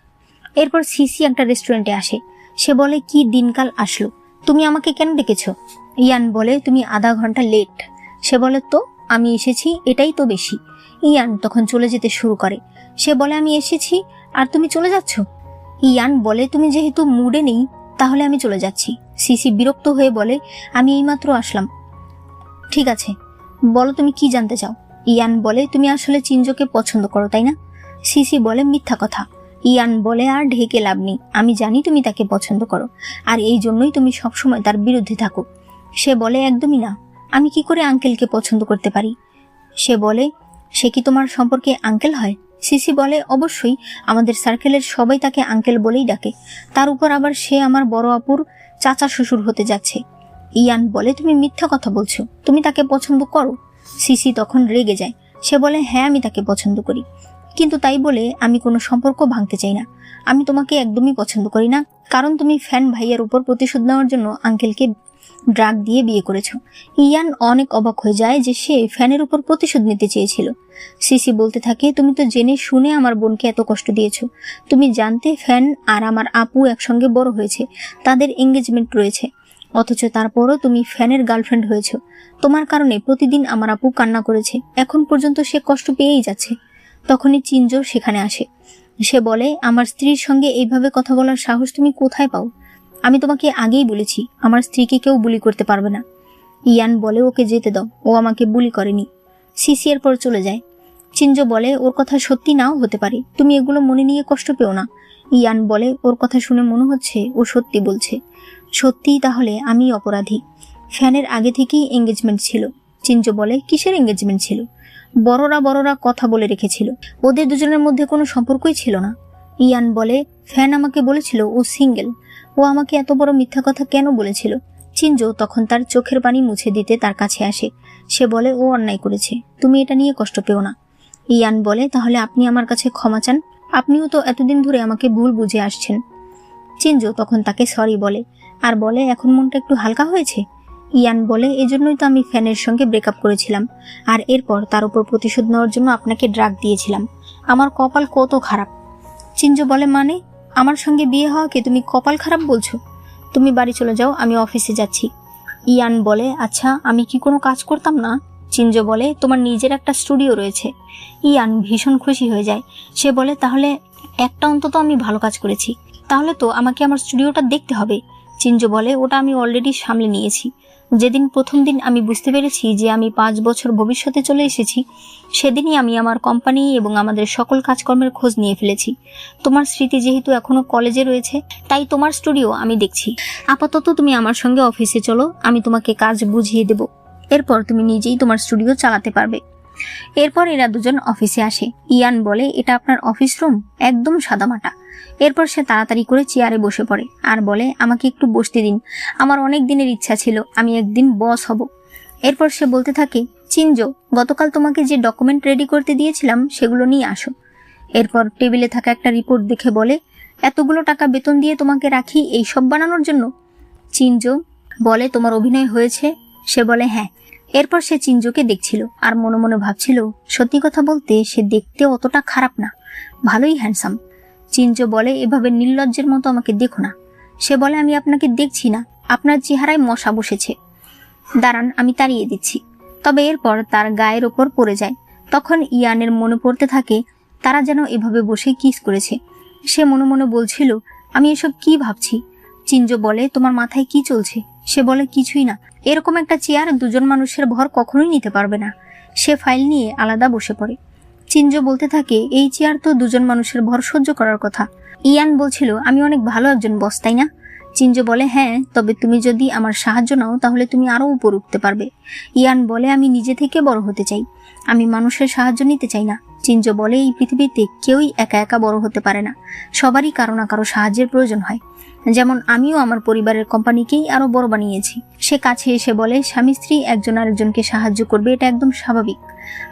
এরপর সিসি একটা রেস্টুরেন্টে আসে। সে বলে, কি দিনকাল আসলো, তুমি আমাকে কেন ডেকেছো? ইয়ান বলে, তুমি আধা ঘন্টা লেট। সে বলে, তো আমি এসেছি, এটাই তো বেশি। ইয়ান তখন চলে যেতে শুরু করে। সে বলে, আমি এসেছি আর তুমি চলে যাচ্ছ? ইয়ান বলে, তুমি যেহেতু মুডে নেই তাহলে আমি চলে যাচ্ছি। সিসি বিরক্ত হয়ে বলে, আমি এইমাত্র আসলাম। ঠিক আছে, বলো তুমি কি জানতে চাও? ইয়ান বলে, তুমি আসলে চিনজোকে পছন্দ করো, তাই না? সিসি বলে, মিথ্যা কথা। ইয়ান বলে, আর ঢেকে লাভ নেই, আমি জানি তুমি তাকে পছন্দ করো, আর এই জন্যই তুমি সবসময় তার বিরুদ্ধে থাকো। সে বলে, একদমই না, আমি কি করে আঙ্কেলকে পছন্দ করতে পারি? সে বলে, সে কি তোমার সম্পর্কে আঙ্কেল হয়? সিসি বলে, অবশ্যই, আমাদের সার্কেলের সবাই তাকে আঙ্কেল বলেই ডাকে, তার উপর আবার সে আমার বড় আপুর চাচা শ্বশুর হতে যাচ্ছে। ইয়ান বলে, তুমি মিথ্যা কথা বলছো, তুমি তাকে পছন্দ করো? সিসি তখন রেগে যায়। সে বলে, হ্যাঁ, আমি তাকে পছন্দ করি, কিন্তু তাই বলে আমি কোনো সম্পর্ক ভাঙতে চাই না। আমি তোমাকে একদমই পছন্দ করি না, কারণ তুমি ফ্যান ভাইয়ের উপর প্রতিশোধ নেওয়ার জন্য আঙ্কেলকে ড্রাগ দিয়ে বিয়ে করেছো। ইয়ান অনেক অবাক হয়ে যায় যে সে ফ্যানের উপর প্রতিশোধ নিতে চেয়েছিল। সিসি বলতে থাকে, তুমি তো জেনে শুনে আমার বোনকে এত কষ্ট দিয়েছো। তুমি জানতে ফ্যান আর আমার আপু একসঙ্গে বড় হয়েছে, তাদের এঙ্গেজমেন্ট রয়েছে, অথচ তারপরও তুমি ফ্যানের গার্লফ্রেন্ড হয়েছো। তোমার কারণে প্রতিদিন আমার আপু কান্না করেছে, এখন পর্যন্ত সে কষ্ট পেয়েই যাচ্ছে। তখনই চিনজো সেখানে আসে। সে বলে, আমার স্ত্রীর সঙ্গে এইভাবে কথা বলার সাহস তুমি কোথায় পাও? আমি তোমাকে আগেই বলেছি আমার স্ত্রীকে কেউ বুলি করতে পারবে না। ইয়ান বলে, ওকে যেতে দাও, ও আমাকে বুলি করেনি। সিসি এর পর চলে যায়। চিনজো বলে, ওর কথা সত্যি নাও হতে পারে, তুমি এগুলো মনে নিয়ে কষ্ট পেও না। ইয়ান বলে, ওর কথা শুনে মনে হচ্ছে ও সত্যি বলছে। সত্যিই তাহলে আমি অপরাধী। ফ্যানের আগে থেকেই এঙ্গেজমেন্ট ছিল। চিনজো বলে, কিসের এঙ্গেজমেন্ট ছিল? বড়রা কথা বলে রেখেছিল, ওদের দুজনের মধ্যে কোনো সম্পর্কই ছিল না। ইয়ান বলে, ফ্যান আমাকে বলেছিল ও সিঙ্গেল, ও আমাকে এত বড় মিথ্যা কথা কেন বলেছিল? চিনজো তখন তার চোখের পানি মুছে দিতে তার কাছে আসে। সে বলে, ও অন্যায় করেছে, তুমি এটা নিয়ে কষ্ট পেও না। ইয়ান বলে, তাহলে আপনি আমার কাছে ক্ষমা চান, আপনিও তো এতদিন ধরে আমাকে ভুল বুঝে আসছেন। চিনজো তখন তাকে সরি বলে আর বলে, এখন মনটা একটু হালকা হয়েছে? ইয়ান বলে, এজন্যই তো আমি ফ্যানের সঙ্গে ব্রেকআপ করেছিলাম, আর এরপর তার উপর প্রতিশোধ নেওয়ার জন্য আপনাকে ড্রাগ দিয়েছিলাম। আমার কপাল কত খারাপ। চিনজো বলে, মানে আমার সঙ্গে বিয়ে হওয়াকে তুমি কপাল খারাপ বলছো? তুমি বাড়ি চলে যাও, আমি অফিসে যাচ্ছি। ইয়ান বলে, আচ্ছা আমি কি কোনো কাজ করতাম না? চিনজো বলে, তোমার নিজের একটা স্টুডিও রয়েছে। ইয়ান ভীষণ খুশি হয়ে যায়। সে বলে, তাহলে একটা অন্তত আমি ভালো কাজ করেছি, তাহলে তো আমাকে আমার স্টুডিওটা দেখতে হবে। চিনজো বলে, ওটা আমি অলরেডি সামলে নিয়েছি। যেদিন প্রথম দিন আমি বুঝতে পেরেছি যে আমি 5 বছর ভবিষ্যতে চলে এসেছি, সেদিনই আমি আমার কোম্পানি এবং আমাদের সকল কাজকর্মের খোঁজ নিয়ে ফেলেছি। তোমার স্মৃতি যেহেতু এখনো কলেজে রয়েছে, তাই তোমার স্টুডিও আমি দেখছি। আপাতত তুমি আমার সঙ্গে অফিসে চলো, আমি তোমাকে কাজ বুঝিয়ে দেব। এরপর তুমি নিজেই তোমার স্টুডিও চালাতে পারবে। এরপর এরা দুজন অফিসে আসে। ইয়ান বলে, এটা আপনার অফিস রুম? একদম সাদামাটা। এরপর সে তাড়াতাড়ি করে চেয়ারে বসে পড়ে আর বলে, আমাকে একটু বসতে দিন, আমার অনেক দিনের ইচ্ছা ছিল আমি একদিন বস হব। এরপর সে বলতে থাকে, চিনজো, গতকাল তোমাকে যে ডকুমেন্ট রেডি করতে দিয়েছিলাম সেগুলো নিয়ে আসো। এরপর টেবিলে থাকা একটা রিপোর্ট দেখে বলে, এতগুলো টাকা বেতন দিয়ে তোমাকে রাখি এই সব বানানোর জন্য? চিনজো বলে, তোমার অভিনয় হয়েছে? সে বলে, হ্যাঁ। এরপর সে চিনজোকে দেখছিল আর মনে মনে ভাবছিল, সত্যি কথা বলতে সে দেখতে অতটা খারাপ না, ভালোই হ্যান্ডসাম। চিনজো বলে, এভাবে নির্লজ্জের মতো আমাকে দেখো না। সে বলে, আমি আপনাকে দেখছি না, আপনার চেহারায় মশা বসেছে, দাঁড়ান আমি তাড়িয়ে দিচ্ছি। তবে এরপর তার গায়ের ওপর পড়ে যায়। তখন ইয়ানের মনে পড়তে থাকে তারা যেন এভাবে বসে কিস করেছে। সে মনে মনে বলছিল, আমি এসব কি ভাবছি। চিনজো বলে, তোমার মাথায় কি চলছে? সে বলে, কিছুই না, এরকম একটা চেয়ার দুজন মানুষের ভর কখনোই নিতে পারবে না। সে ফাইল নিয়ে আলাদা বসে পড়ে। চিনজো বলতে থাকে, এই চেয়ার তো দুজন মানুষের ভর সহ্য করার কথা। ইয়ান বলছিল, আমি অনেক ভালো একজন বস, তাই না? চিনজো বলে, হ্যাঁ, তবে তুমি যদি আমার সাহায্য নাও তাহলে তুমি আরো উপর উঠতে পারবে। ইয়ান বলে, আমি নিজে থেকে বড় হতে চাই, আমি মানুষের সাহায্য নিতে চাই না। চিনজো বলে, এই পৃথিবীতে কেউই একা একা বড় হতে পারে না, সবারই কারো না কারো সাহায্যের প্রয়োজন হয়। যেমন আমিও আমার পরিবারের কোম্পানিকেই আরো বড় বানিয়েছি। সে কাছে এসে বলে, স্বামী স্ত্রী একজন আরেকজনকে সাহায্য করবে, এটা একদম স্বাভাবিক।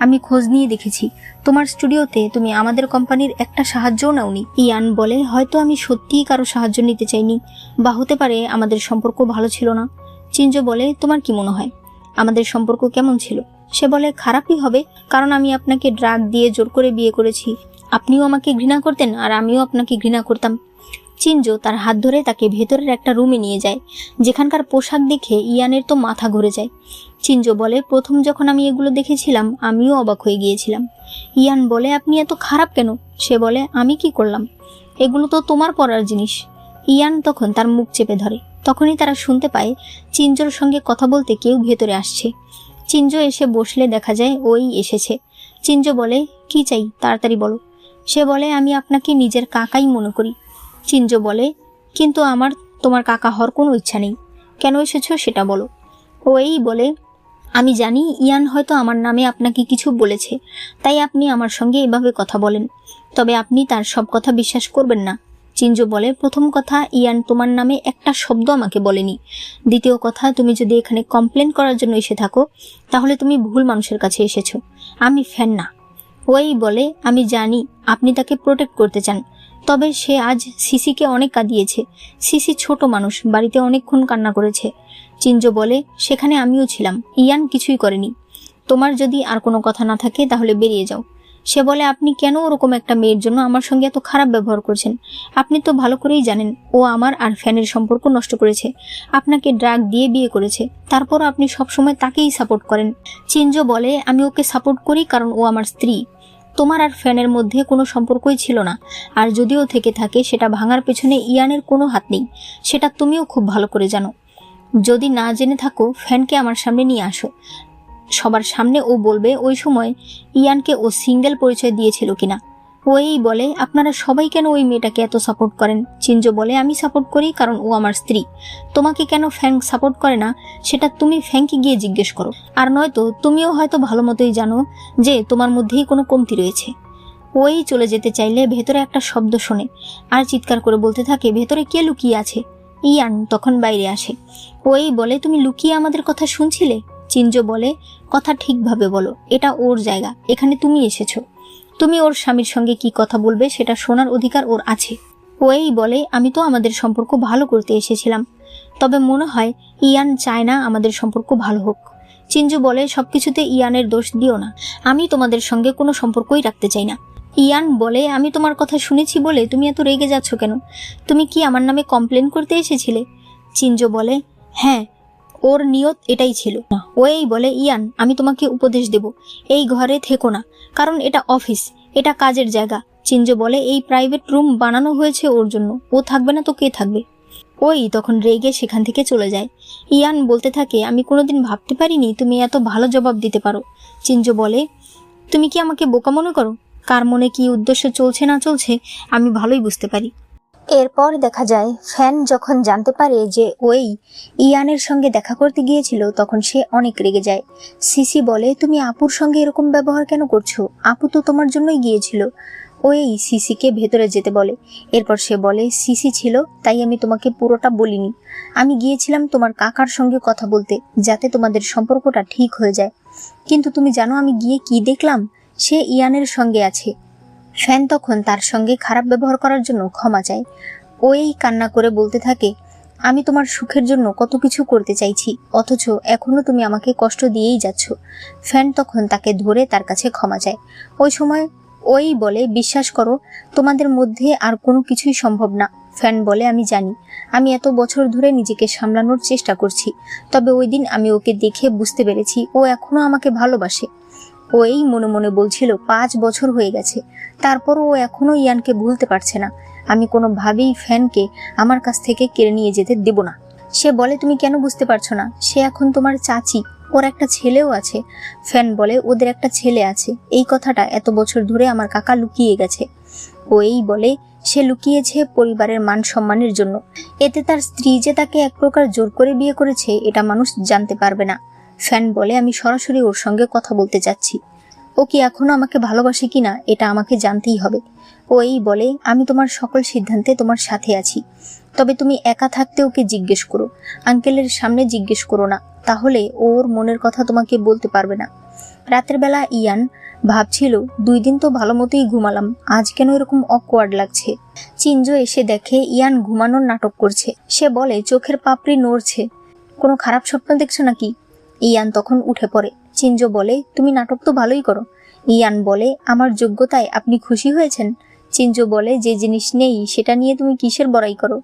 আমি খোঁজ নিয়ে দেখেছি, তোমার স্টুডিওতে তুমি আমাদের কোম্পানির একটা সাহায্যও নাওনি। ইয়ান বলে, হয়তো আমি সত্যিই কারো সাহায্য নিতে চাইনি, বা হতে পারে আমাদের সম্পর্ক ভালো ছিল না। চিনজো বলে, তোমার কি মনে হয় আমাদের সম্পর্ক কেমন ছিল? সে বলে, খারাপই হবে, কারণ আমি আপনাকে ড্রাগ দিয়ে জোর করে বিয়ে করেছি। আপনিও আমাকে ঘৃণা করতেন আর আমিও আপনাকে ঘৃণা করতাম। চিনজো তার হাত ধরে তাকে ভেতরের একটা রুমে নিয়ে যায়, যেখানকার পোশাক দেখে ইয়ানের তো মাথা ঘুরে যায়। চিনজো বলে, প্রথম যখন আমি এগুলো দেখেছিলাম আমিও অবাক হয়ে গিয়েছিলাম। ইয়ান বলে, আপনি এত খারাপ কেন? সে বলে, আমি কি করলাম? এগুলো তো তোমার পরার জিনিস। ইয়ান তখন তার মুখ চেপে ধরে। তখনই তারা শুনতে পায় চিনজোর সঙ্গে কথা বলতে কেউ ভেতরে আসছে। চিনজো এসে বসলে দেখা যায় ওই এসেছে। চিনজো বলে, কি চাই তাড়াতাড়ি বলো। সে বলে, আমি আপনাকে নিজের কাকাই মনে করি। চিনজো বলে, কিন্তু আমার তোমার কাকা হওয়ার কোনো ইচ্ছা নেই, কেন এসেছো সেটা বলো। ও এই বলে, আমি জানি ইয়ান হয়তো আমার নামে আপনাকে কিছু বলেছে, তাই আপনি আমার সঙ্গে এভাবে কথা বলেন, তবে আপনি তার সব কথা বিশ্বাস করবেন না। চিনজো বলে, প্রথম কথা, ইয়ান তোমার নামে একটা শব্দ আমাকে বলেনি। দ্বিতীয় কথা, তুমি যদি এখানে কমপ্লেন করার জন্য এসে থাকো তাহলে তুমি ভুল মানুষের কাছে এসেছো, আমি ফ্যান না। ওই বলে, আমি জানি আপনি তাকে প্রোটেক্ট করতে চান, তবে সে আজ সিসিকে অনেক কাঁদিয়েছে। সিসি ছোট মানুষ, বাড়িতে অনেকক্ষণ কান্না করেছে। চিনজো বলে, সেখানে আমিও ছিলাম, ইয়ান কিছুই করেনি। তোমার যদি আর কোনো কথা না থাকে তাহলে বেরিয়ে যাও। সে বলে, আপনি কেন ওরকম একটা মেয়ের জন্য আমার সঙ্গে এত খারাপ ব্যবহার করছেন? আপনি তো ভালো করেই জানেন ও আমার আর ফ্যানের সম্পর্ক নষ্ট করেছে, আপনাকে ড্রাগ দিয়ে বিয়ে করেছে, তারপর আপনি সবসময় তাকেই সাপোর্ট করেন। চিনজো বলে, আমি ওকে সাপোর্ট করি কারণ ও আমার স্ত্রী। তোমার আর ফ্যানের মধ্যে কোনো সম্পর্কই ছিল না, আর যদিও থেকে থাকে সেটা ভাঙার পেছনে ইয়ানের কোনো হাত নেই, সেটা তুমিও খুব ভালো করে জানো। যদি না জেনে থাকো ফ্যানকে আমার সামনে নিয়ে আসো, সবার সামনে ও বলবে ওই সময় ইয়ানকে ও সিঙ্গেল পরিচয় দিয়েছিল কিনা। ওই বলে, আপনারা সবাই কেন ওই মেয়েটাকে এত সাপোর্ট করেন? চিনজো বলে, আমি সাপোর্ট করি কারণ ও আমার স্ত্রী। তোমাকে কেন ফ্যাং সাপোর্ট করে না সেটা তুমি ফ্যাংকে গিয়ে জিজ্ঞেস করো, আর নয়তো তুমিও হয়তো ভালো মতোই জানো যে তোমার মধ্যেই কোনো কমতি রয়েছে। ওই চলে যেতে চাইলে ভেতরে একটা শব্দ শোনে আর চিৎকার করে বলতে থাকে, ভেতরে কে লুকিয়ে আছে? ইয়ান তখন বাইরে আসে। ওই বলে, তুমি লুকিয়ে আমাদের কথা শুনছিলে? চিনজো বলে, কথা ঠিকভাবে বলো, এটা ওর জায়গা, এখানে তুমি এসেছো, তুমি ওর স্বামীর সঙ্গে কি কথা বলবে সেটা শোনার অধিকার ওর আছে। ওই বলে, আমি তো আমাদের সম্পর্ক ভালো করতে এসেছিলাম। তবে মনে হয় ইয়ান চায় না আমাদের সম্পর্ক ভালো হোক। চিঞ্জু বলে, সবকিছুতে ইয়ানের দোষ দিও না, আমি তোমাদের সঙ্গে কোনো সম্পর্কই রাখতে চাই না। ইয়ান বলে, আমি তোমার কথা শুনেছি বলে তুমি এত রেগে যাচ্ছ কেন? তুমি কি আমার নামে কমপ্লেন করতে এসেছিলে? চিঞ্জু বলে, হ্যাঁ, ওর নিয়ত এটাই ছিল। ওই বলে, ইয়ান, আমি তোমাকে উপদেশ দেব, এই ঘরে থেকো না, কারণ এটা অফিস, এটা কাজের জায়গা। চিঞ্জু বলে, এই প্রাইভেট রুম বানানো হয়েছে ওর জন্য, ও থাকবে না তো কে থাকবে? ওই তখন রেগে সেখান থেকে চলে যায়। ইয়ান বলতে থাকে, আমি কোনোদিন ভাবতে পারিনি তুমি এত ভালো জবাব দিতে পারো। চিঞ্জু বলে, তুমি কি আমাকে বোকা মনে করো? কার মনে কি উদ্দেশ্য চলছে না চলছে আমি ভালোই বুঝতে পারি। এরপর দেখা যায় ফ্যান যখন জানতে পারে যে ওই ইয়ানের সঙ্গে দেখা করতে গিয়েছিল, তখন সে অনেক রেগে যায়। সিসি বলে, তুমি আপুর সঙ্গে এরকম ব্যবহার কেন করছো? আপু তো তোমার জন্যই গিয়েছিল। ওই সিসিকে ভেতরে যেতে বলে। এরপর সে বলে, সিসি ছিল তাই আমি তোমাকে পুরোটা বলিনি, আমি গিয়েছিলাম তোমার কাকার সঙ্গে কথা বলতে, যাতে তোমাদের সম্পর্কটা ঠিক হয়ে যায়। কিন্তু তুমি জানো আমি গিয়ে কি দেখলাম? সে ইয়ানের সঙ্গে আছে। ফ্যান তখন তার সঙ্গে খারাপ ব্যবহার করার জন্য ক্ষমা চায়। ওই কান্না করে বলতে থাকে, আমি তোমার সুখের জন্য কত কিছু করতে চাইছি, অথচ এখনো তুমি আমাকে কষ্ট দিয়েই যাচ্ছ। ফ্যান তখন তাকে ধরে তার কাছে ক্ষমা চায়। ওই সময় ওই বলে, বিশ্বাস করো, তোমাদের মধ্যে আর কোনো কিছুই সম্ভব না। ফ্যান বলে, আমি জানি, আমি এত বছর ধরে নিজেকে সামলানোর চেষ্টা করছি, তবে ওই দিন আমি ওকে দেখে বুঝতে পেরেছি ও এখনো আমাকে ভালোবাসে। ওই মনে মনে বলছিল 5 বছর হয়ে গেছে, তারপর ও এখনো ইয়ানকে ভুলতে পারছে না। আমি কোনোভাবেই ফ্যানকে আমার কাছ থেকে কেড়ে নিয়ে যেতে দেব না। সে বলে, তুমি কেন বুঝতে পারছো না? সে এখন তোমার চাচি, ওর একটা ছেলেও আছে। ফ্যান বলে, ওদের একটা ছেলে আছে, এই কথাটা এত বছর ধরে আমার কাকা লুকিয়ে গেছে। ওই বলে, সে লুকিয়েছে পরিবারের মান সম্মানের জন্য, এতে তার স্ত্রী যে তাকে এক প্রকার জোর করে বিয়ে করেছে এটা মানুষ জানতে পারবে না। ফ্যান বলে, আমি সরাসরি ওর সঙ্গে কথা বলতে চাচ্ছি, ও কি এখনো আমাকে ভালোবাসে কিনা এটা আমাকে জানতেই হবে। ওই বলে, আমি তোমার সকল সিদ্ধান্তে তোমার সাথে আছি, তবে তুমি একা থাকতে ওকে জিজ্ঞেস করো, আঙ্কেলের সামনে জিজ্ঞেস করো না, তাহলে ওর মনের কথা তোমাকে বলতে পারবে না। রাতের বেলা ইয়ান ভাবছিল, 2 দিন তো ভালো মতোই ঘুমালাম, আজ কেন এরকম অকওয়ার্ড লাগছে। চিঞ্জু এসে দেখে ইয়ান ঘুমানোর নাটক করছে। সে বলে, চোখের পাপড়ি নড়ছে, কোনো খারাপ স্বপ্ন দেখছো নাকি? ইয়ান তখন উঠে পড়ে। চিঞ্জু বলে, তুমি নাটক তো ভালোই করো। ইয়ান বলে, আমার যোগ্যতায় আপনি খুশি হয়েছেন? চিঞ্জু বলে, যে জিনিস নেই সেটা নিয়ে তুমি কিসের বড়াই করো?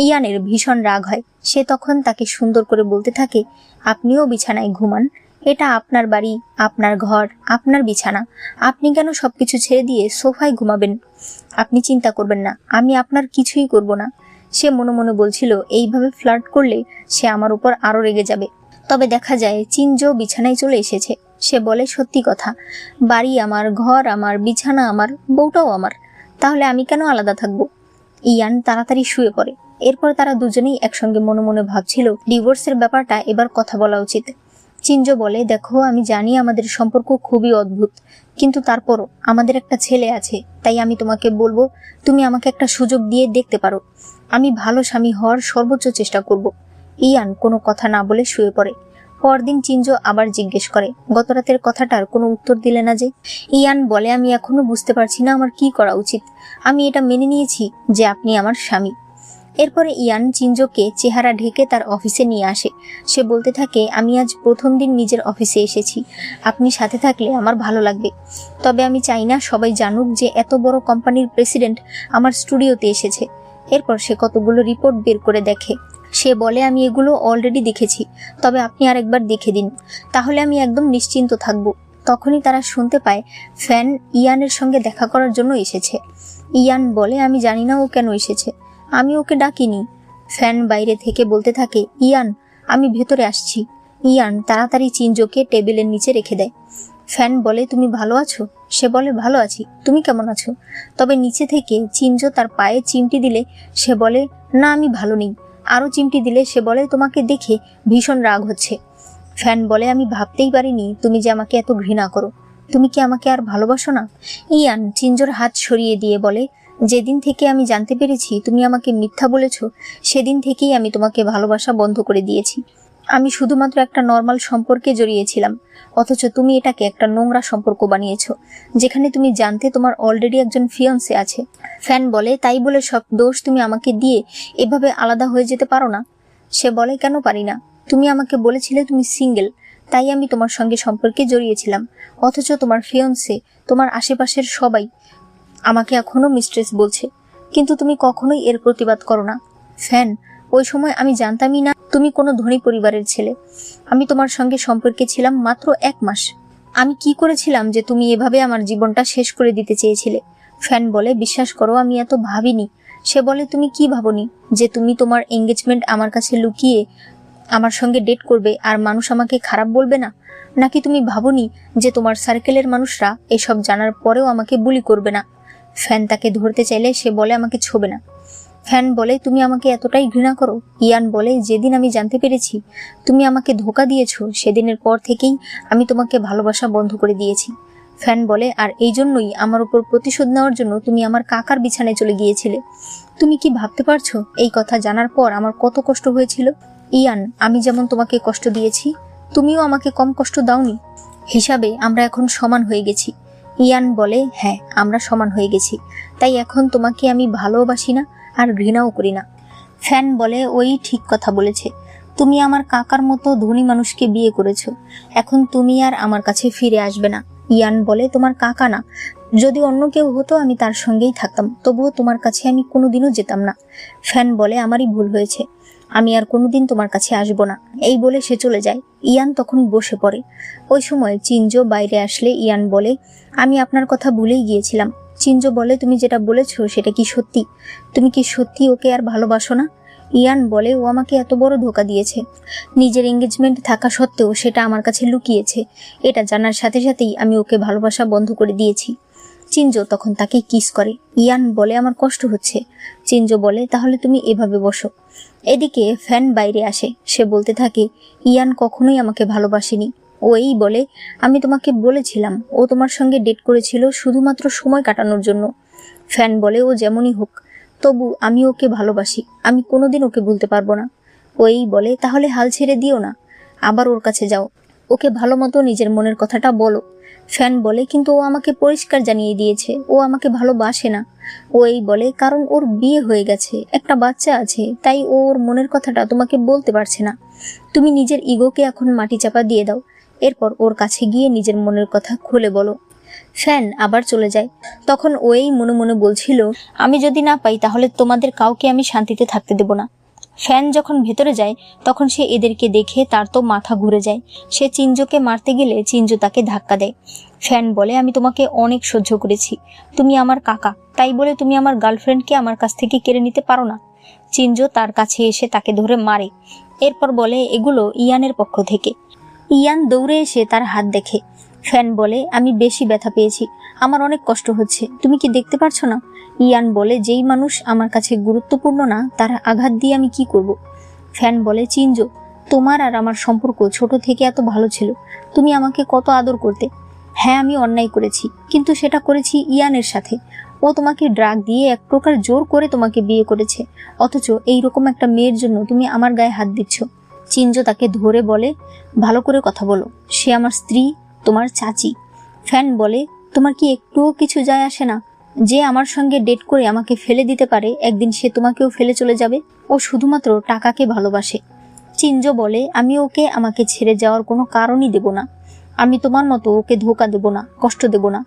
ইয়ানের ভীষণ রাগ হয়। সে তখন তাকে সুন্দর করে বলতে থাকে, আপনিও বিছানায় ঘুমান, এটা আপনার বাড়ি, আপনার ঘর, আপনার বিছানা, আপনি কেন সবকিছু ছেড়ে দিয়ে সোফায় ঘুমাবেন? আপনি চিন্তা করবেন না, আমি আপনার কিছুই করব না। সে মনে মনে বলছিল, এইভাবে ফ্লার্ট করলে সে আমার উপর আরো রেগে যাবে। তবে দেখা যায় চিঞ্জু বিছানায় চলে এসেছে। সে বলে, সত্যি কথা, বাড়ি আমার, ঘর আমার, বিছানা আমার, বউটাও আমার, তাহলে আমি কেন আলাদা থাকবো? ইয়ান তাড়াতাড়ি শুয়ে পড়ে। এরপর তারা দুজনেই একসঙ্গে মনে মনে ভাবছিল, ডিভোর্সের ব্যাপারটা এবার কথা বলা উচিত। চিঞ্জু বলে, দেখো, আমি জানি আমাদের সম্পর্ক খুবই অদ্ভুত, কিন্তু তারপরও আমাদের একটা ছেলে আছে, তাই আমি তোমাকে বলবো, তুমি আমাকে একটা সুযোগ দিয়ে দেখতে পারো। আমি ভালো স্বামী হওয়ার সর্বোচ্চ চেষ্টা করব। ইয়ান কোনো কথা না বলে শুয়ে পড়ে। পরদিন চিঞ্জু আবার জিজ্ঞেস করে, গত রাতের কথাটার কোনো উত্তর দিলে না যে? ইয়ান বলে, আমি এখনো বুঝতে পারছি না আমার কি করা উচিত। আমি এটা মেনে নিয়েছি যে আপনি আমার স্বামী। এরপরে ইয়ান চিঞ্জুকে চেহারা ঢেকে তার অফিসে নিয়ে আসে। সে বলতে থাকে, আমি আজ প্রথম দিন নিজের অফিসে এসেছি, আপনি সাথে থাকলে আমার ভালো লাগবে। তবে আমি চাই না সবাই জানুক যে এত বড় কোম্পানির প্রেসিডেন্ট আমার স্টুডিওতে এসেছে। এরপর সে কতগুলো রিপোর্ট বের করে দেখে। সে বলে, আমি এগুলো অলরেডি দেখেছি, তবে আপনি আর একবার দেখে দিন, তাহলে আমি একদম নিশ্চিন্ত থাকব। তখনই তারা শুনতে পায় ফ্যান ইয়ানের সঙ্গে দেখা করার জন্য এসেছে। ইয়ান বলে, আমি জানি না ও কেন এসেছে, আমি ওকে ডাকিনি। ফ্যান বাইরে থেকে বলতে থাকে, ইয়ান, আমি ভেতরে আসছি। ইয়ান তাড়াতাড়ি চিঞ্জুকে টেবিলের নিচে রেখে দেয়। ফ্যান বলে, তুমি ভালো আছো? সে বলে, ভালো আছি, তুমি কেমন আছো? তবে নিচে থেকে চিঞ্জু তার পায়ে চিমটি দিলে সে বলে, না, আমি ভালো নেই। আরো চিমটি দিলে সে বলে, তোমাকে দেখে ভীষণ রাগ হচ্ছে। ফ্যান বলে, আমি ভাবতেই পারিনি তুমি যে আমাকে এত ঘৃণা করো, তুমি কি আমাকে আর ভালোবাসো না? ইয়ান চিঞ্জুর হাত সরিয়ে দিয়ে বলে, যেদিন থেকে আমি জানতে পেরেছি তুমি আমাকে মিথ্যা বলেছ, সেদিন থেকেই আমি তোমাকে ভালোবাসা বন্ধ করে দিয়েছি। আমি শুধুমাত্র একটা নর্মাল সম্পর্কে জড়িয়েছিলাম, অথচ তুমি এটাকে একটা নোংরা সম্পর্ক বানিয়েছো, যেখানে তুমি জানতে তোমার অলরেডি একজন ফিয়ান্সে আছে। ফ্যান বলে, তাই বলে সব দোষ তুমি আমাকে দিয়ে এভাবে আলাদা হয়ে যেতে পারো না। সে বলে, কেন পারি না? তুমি আমাকে বলেছিলে তুমি সিঙ্গেল, তাই আমি তোমার সঙ্গে সম্পর্কে জড়িয়েছিলাম। অথচ তোমার ফিয়ন্সে, তোমার আশেপাশের সবাই আমাকে এখনো মিস্ট্রেস বলছে, কিন্তু তুমি কখনোই এর প্রতিবাদ করো না। ফ্যান, ওই সময় আমি জানতামই না তুমি কোনো ধনী পরিবারের ছেলে। আমি তোমার সঙ্গে সম্পর্কে ছিলাম মাত্র 1 মাস। আমি কি করেছিলাম যে তুমি এভাবে আমার জীবনটা শেষ করে দিতে চেয়েছিলে? ফ্যান বলে, বিশ্বাস করো আমি এত ভাবিনি। সে বলে, তুমি কি ভাবনি যে তুমি তোমার এঙ্গেজমেন্ট আমার কাছে লুকিয়ে আমার সঙ্গে ডেট করবে আর মানুষ আমাকে খারাপ বলবে না? নাকি তুমি ভাবনি যে তোমার সার্কেলের মানুষরা এসব জানার পরেও আমাকে বুলি করবে না? ফ্যান তাকে ধরতে চাইলে সে বলে, আমাকে ছোবে না। ফ্যান বলে, তুমি আমাকে এতটাই ঘৃণা করো? ইয়ান বলে, যেদিন আমি জানতে পেরেছি তুমি আমাকে ধোঁকা দিয়েছো, সেদিনের পর থেকেই আমি তোমাকে ভালোবাসা বন্ধ করে দিয়েছি। ফ্যান বলে, আর এই জন্যই আমার উপর প্রতিশোধ নেওয়ার জন্য তুমি আমার কাকার বিছানায় চলে গিয়েছিলে। তুমি কি ভাবতে পারছো এই কথা জানার পর আমার কত কষ্ট হয়েছিল? ইয়ান, আমি যেমন তোমাকে কষ্ট দিয়েছি, তুমিও আমাকে কম কষ্ট দাওনি। হিসাবে আমরা এখন সমান হয়ে গেছি। ইয়ান বলে, হ্যাঁ, আমরা সমান হয়ে গেছি, তাই এখন তোমাকে আমি ভালোবাসি না আর ঘৃণাও করি না। ফ্যান বলে, ওই ঠিক কথা বলেছে। তুমি আমার কাকার মতো ধনী মানুষকে বিয়ে করেছো, এখন তুমি আর আমার কাছে ফিরে আসবে না। ইয়ান বলে, তোমার কাকা না, যদি অন্য কেউ হতো আমি তার সঙ্গেই থাকতাম, তবুও তোমার কাছে আমি কোনোদিনও যেতাম না। ফ্যান বলে, আমারই ভুল হয়েছে, আমি আর কোনোদিন তোমার কাছে আসবো না। এই বলে সে চলে যায়। ইয়ান তখন বসে পড়ে। ওই সময় চিনজো বাইরে আসলে ইয়ান বলে, আমি আপনার কথা ভুলেই গিয়েছিলাম। চিনজো বলে, তুমি যেটা বলেছো সেটা কি সত্যি? তুমি কি সত্যি ওকে আর ভালোবাসো না? ইয়ান বলে, ও আমাকে এত বড় ধোঁকা দিয়েছে, নিজের এঙ্গেজমেন্ট থাকা সত্ত্বেও সেটা আমার কাছে লুকিয়েছে। এটা জানার সাথে সাথেই আমি ওকে ভালোবাসা বন্ধ করে দিয়েছি। চিনজো তখন তাকে কিস করে। ইয়ান বলে, আমার কষ্ট হচ্ছে। চিনজো বলে, তাহলে তুমি এভাবে বসো। এদিকে ফ্যান বাইরে আসে। সে বলতে থাকে, ইয়ান কখনোই আমাকে ভালোবাসেনি। ও এই বলে, আমি তোমাকে বলেছিলাম ও তোমার সঙ্গে ডেট করেছিল শুধুমাত্র সময় কাটানোর জন্য। ফ্যান বলে, ও যেমনই হোক, তবু আমি ওকে ভালোবাসি, আমি কোনোদিন ওকে ভুলতে পারবো না। ও এই বলে, তাহলে হাল ছেড়ে দিও না, আবার ওর কাছে যাও, ওকে ভালো মতো নিজের মনের কথাটা বলো। ফ্যান বলে, কিন্তু ও আমাকে পরিষ্কার জানিয়ে দিয়েছে ও আমাকে ভালোবাসে না। ও এই বলে, কারণ ওর বিয়ে হয়ে গেছে, একটা বাচ্চা আছে, তাই ও ওর মনের কথাটা তোমাকে বলতে পারছে না। তুমি নিজের ইগোকে এখন মাটি চাপা দিয়ে দাও, এরপর ওর কাছে গিয়ে নিজের মনের কথা খুলে বলো। ফ্যান আবার চলে যায়। তখন ওই মনে মনে বলছিল, আমি যদি না পাই তাহলে তোমাদের কাউকে আমি শান্তিতে থাকতে দেব না। ফ্যান যখন ভেতরে যায় তখন সে এদেরকে দেখে তার তো মাথা ঘুরে যায়। সে চিনজোকে মারতে গেলে চিনজো তাকে ধাক্কা দেয়। ফ্যান বলে, আমি তোমাকে অনেক সহ্য করেছি, তুমি আমার কাকা, তাই বলে তুমি আমার গার্লফ্রেন্ডকে আমার কাছ থেকে কেড়ে নিতে পারো না। চিনজো তার কাছে এসে তাকে ধরে মারে। এরপর বলে, এগুলো ইয়ানের পক্ষ থেকে। ইয়ান দৌড়ে এসে তার হাত দেখে। ফ্যান বলে, আমি বেশি ব্যথা পেয়েছি, আমার অনেক কষ্ট হচ্ছে, তুমি কি দেখতে পারছো না? ইয়ান বলে, যেই মানুষ আমার কাছে গুরুত্বপূর্ণ না তার আঘাত দিয়ে আমি কি করব? ফ্যান বলে, চিনজো, তোমার আর আমার সম্পর্ক ছোট থেকে এত ভালো ছিল, তুমি আমাকে কত আদর করতে। হ্যাঁ, আমি অন্যায় করেছি, কিন্তু সেটা করেছি ইয়ানের সাথে। ও তোমাকে ড্রাগ দিয়ে এক প্রকার জোর করে তোমাকে বিয়ে করেছে, অথচ এইরকম একটা মেয়ের জন্য তুমি আমার গায়ে হাত দিচ্ছ। চিনজো তাকে ধরে বলে, ভালো করে কথা বলো, সে আমার স্ত্রী, তোমার চাচি। ফ্যান বলে, তোমার কি একটুও কিছু যায় আসে না? যে আমার সঙ্গে ডেট করে আমাকে ফেলে দিতে পারে, একদিন সে তোমাকেও ফেলে চলে যাবে। ও শুধুমাত্র টাকাকে ভালোবাসে। চিনজো বলে, আমি ওকে আমাকে ছেড়ে যাওয়ার কোনো কারণই দেব না। আমি তোমার মতো ওকে ধোঁকা দেব না, কষ্ট দেব না।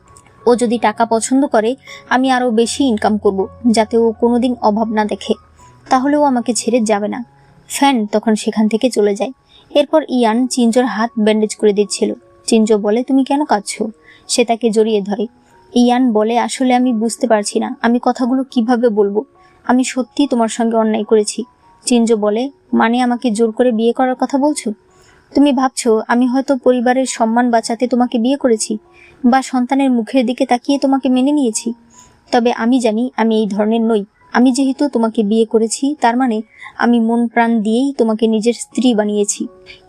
ও যদি টাকা পছন্দ করে, আমি আরো বেশি ইনকাম করব, যাতে ও কোনোদিন অভাব না দেখে, তাহলে ও আমাকে ছেড়ে যাবে না। ফ্যান তখন সেখান থেকে চলে যায়। এরপর ইয়ান চিনজোর হাত ব্যান্ডেজ করে দিচ্ছিল। চিনজো বলে, তুমি কেন কাঁদছো? সে তাকে জড়িয়ে ধরে। ইয়ান বলে, আসলে আমি বুঝতে পারছি না আমি কথাগুলো কিভাবে বলবো, আমি সত্যি তোমার সঙ্গে অন্যায় করেছি। চিনজো বলে, মানে আমাকে জোর করে বিয়ে করার কথা বলছো? তুমি ভাবছো আমি হয়তো পরিবারের সম্মান বাঁচাতে তোমাকে বিয়ে করেছি, বা সন্তানের মুখের দিকে তাকিয়ে তোমাকে মেনে নিয়েছি? তবে আমি জানি আমি এই ধরনের নই। আমি যেহেতু তোমাকে বিয়ে করেছি, তার মানে আমি মন প্রাণ দিয়েই তোমাকে নিজের স্ত্রী বানিয়েছি।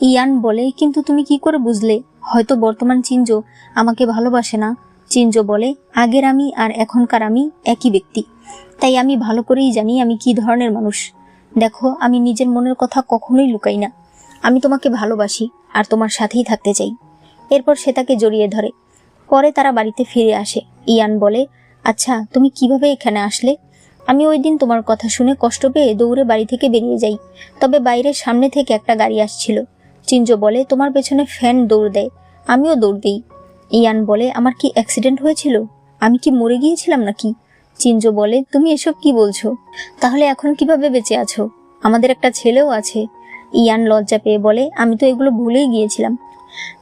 ইয়ান বলে, কিন্তু তুমি কি করে বুঝলে? হয়তো বর্তমান চিনজো আমাকে ভালোবাসে না। চিনজো বলে, আগের আমি আর এখনকার আমি একই ব্যক্তি, তাই আমি ভালো করেই জানি আমি কি ধরনের মানুষ। দেখো, আমি নিজের মনের কথা কখনোই লুকাই না। আমি তোমাকে ভালোবাসি আর তোমার সাথেই থাকতে চাই। এরপর সে তাকে জড়িয়ে ধরে। পরে তারা বাড়িতে ফিরে আসে। ইয়ান বলে, আচ্ছা তুমি কিভাবে এখানে আসলে? আমি ওই দিন তোমার কথা শুনে কষ্ট পেয়ে দৌড়ে বাড়ি থেকে বেরিয়ে যাই, তবে বাইরের সামনে থেকে একটা গাড়ি আসছিল। চিনজো বলে তোমার পেছনে ফ্যান দৌড় দেয়, আমিও দৌড় দিই। ইয়ান বলে আমার কি অ্যাক্সিডেন্ট হয়েছিল? আমি কি মরে গিয়েছিলাম নাকি? চিনজো বলে তুমি এসব কি বলছো? তাহলে এখন কিভাবে বেঁচে আছো? আমাদের একটা ছেলেও আছে। ইয়ান লজ্জা পেয়ে বলে আমি তো এগুলো ভুলেই গিয়েছিলাম।